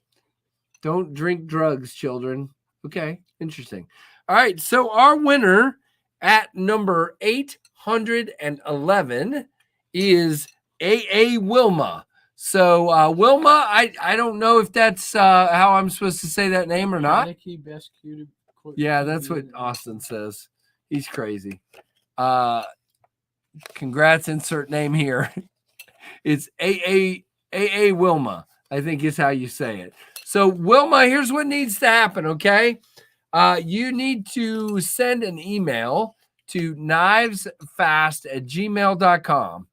Don't drink drugs, children. Okay, interesting. All right, so our winner at number 811 is AA Wilma. So Wilma, I don't know if that's how I'm supposed to say that name or not. Yeah, that's what Austin says. He's crazy. Congrats, insert name here. It's AA Wilma, I think is how you say it. So, Wilma, here's what needs to happen, okay? You need to send an email to knivesfast@gmail.com.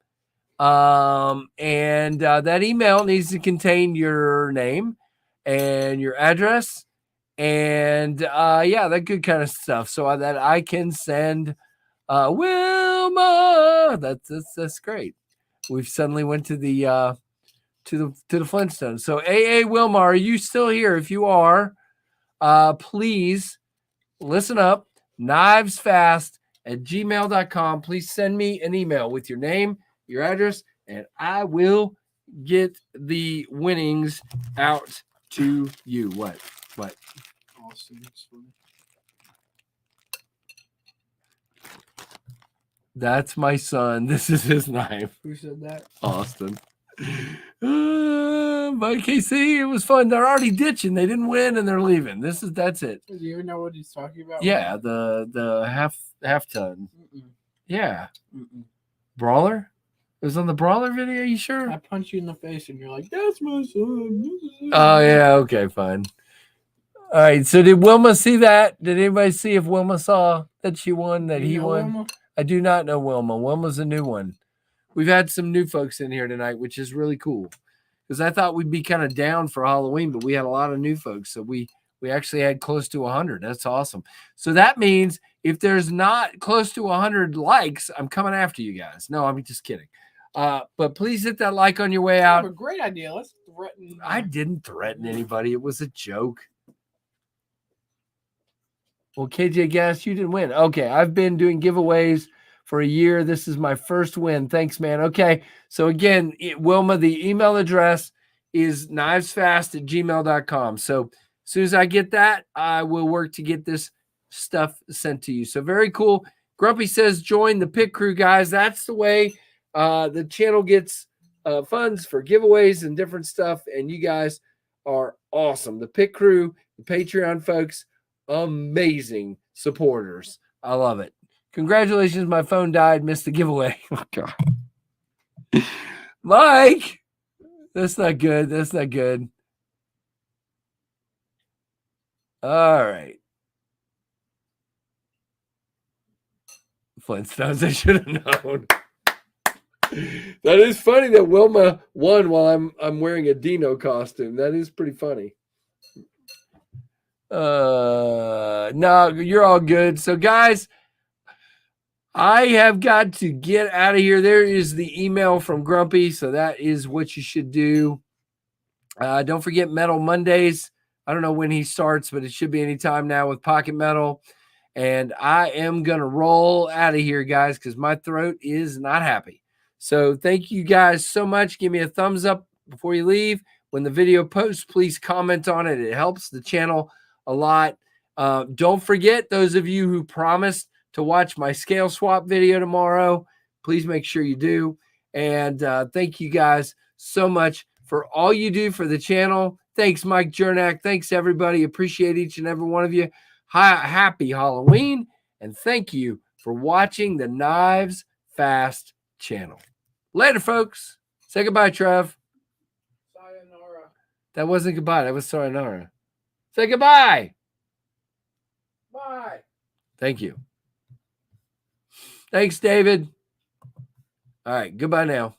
And that email needs to contain your name and your address and, yeah, that good kind of stuff so that I can send Wilma. That's great. We've suddenly went to the to the Flintstones. So AA Wilma, are you still here? If you are, please listen up. KnivesFAST@gmail.com. Please send me an email with your name, your address, and I will get the winnings out to you. What? Austin, That's my son. This is his knife. who said that? Austin. But KC, it was fun. They're already ditching. They didn't win and they're leaving. That's it. Do you even know what he's talking about? Yeah, the half ton. Mm-mm. Yeah. Mm-mm. Brawler? It was on the Brawler video, you sure? I punch you in the face and you're like, that's my son. Oh yeah, okay, fine. All right. So did Wilma see that? Did anybody see if Wilma saw that she won, that he won? Wilma? I do not know Wilma. Wilma's a new one. We've had some new folks in here tonight, which is really cool. Because I thought we'd be kind of down for Halloween, but we had a lot of new folks. So we actually had close to 100. That's awesome. So that means if there's not close to 100 likes, I'm coming after you guys. No, I'm just kidding. But please hit that like on your way I out. have a great idea. Let's threaten. I didn't threaten anybody. It was a joke. Well, KJ Gas, you didn't win. Okay, I've been doing giveaways for a year. This is my first win. Thanks, man. Okay, so again, Wilma, the email address is knivesfast@gmail.com. So as soon as I get that, I will work to get this stuff sent to you. So very cool. Grumpy says, join the pit crew, guys. That's the way the channel gets funds for giveaways and different stuff. And you guys are awesome. The pit crew, the Patreon folks, amazing supporters. I love it. Congratulations, my phone died, missed the giveaway. Oh, God. Mike, that's not good. That's not good. All right. Flintstones, I should have known. That is funny that Wilma won while I'm wearing a Dino costume. That is pretty funny. No, you're all good. So, guys, I have got to get out of here. There is the email from Grumpy, so that is what you should do. Don't forget Metal Mondays. I don't know when he starts, but it should be any time now with Pocket Metal. And I am going to roll out of here, guys, because my throat is not happy. So thank you guys so much. Give me a thumbs up before you leave. When the video posts, please comment on it. It helps the channel a lot. Don't forget, those of you who promised to watch my scale swap video tomorrow, please make sure you do. And thank you guys so much for all you do for the channel. Thanks, Mike Jernak. Thanks, everybody. Appreciate each and every one of you. Happy Halloween, and thank you for watching the Knives Fast channel. Later, folks. Say goodbye, Trev. Sayonara. That wasn't goodbye. That was sayonara. Say goodbye. Bye. Thank you. Thanks, David. All right. Goodbye now.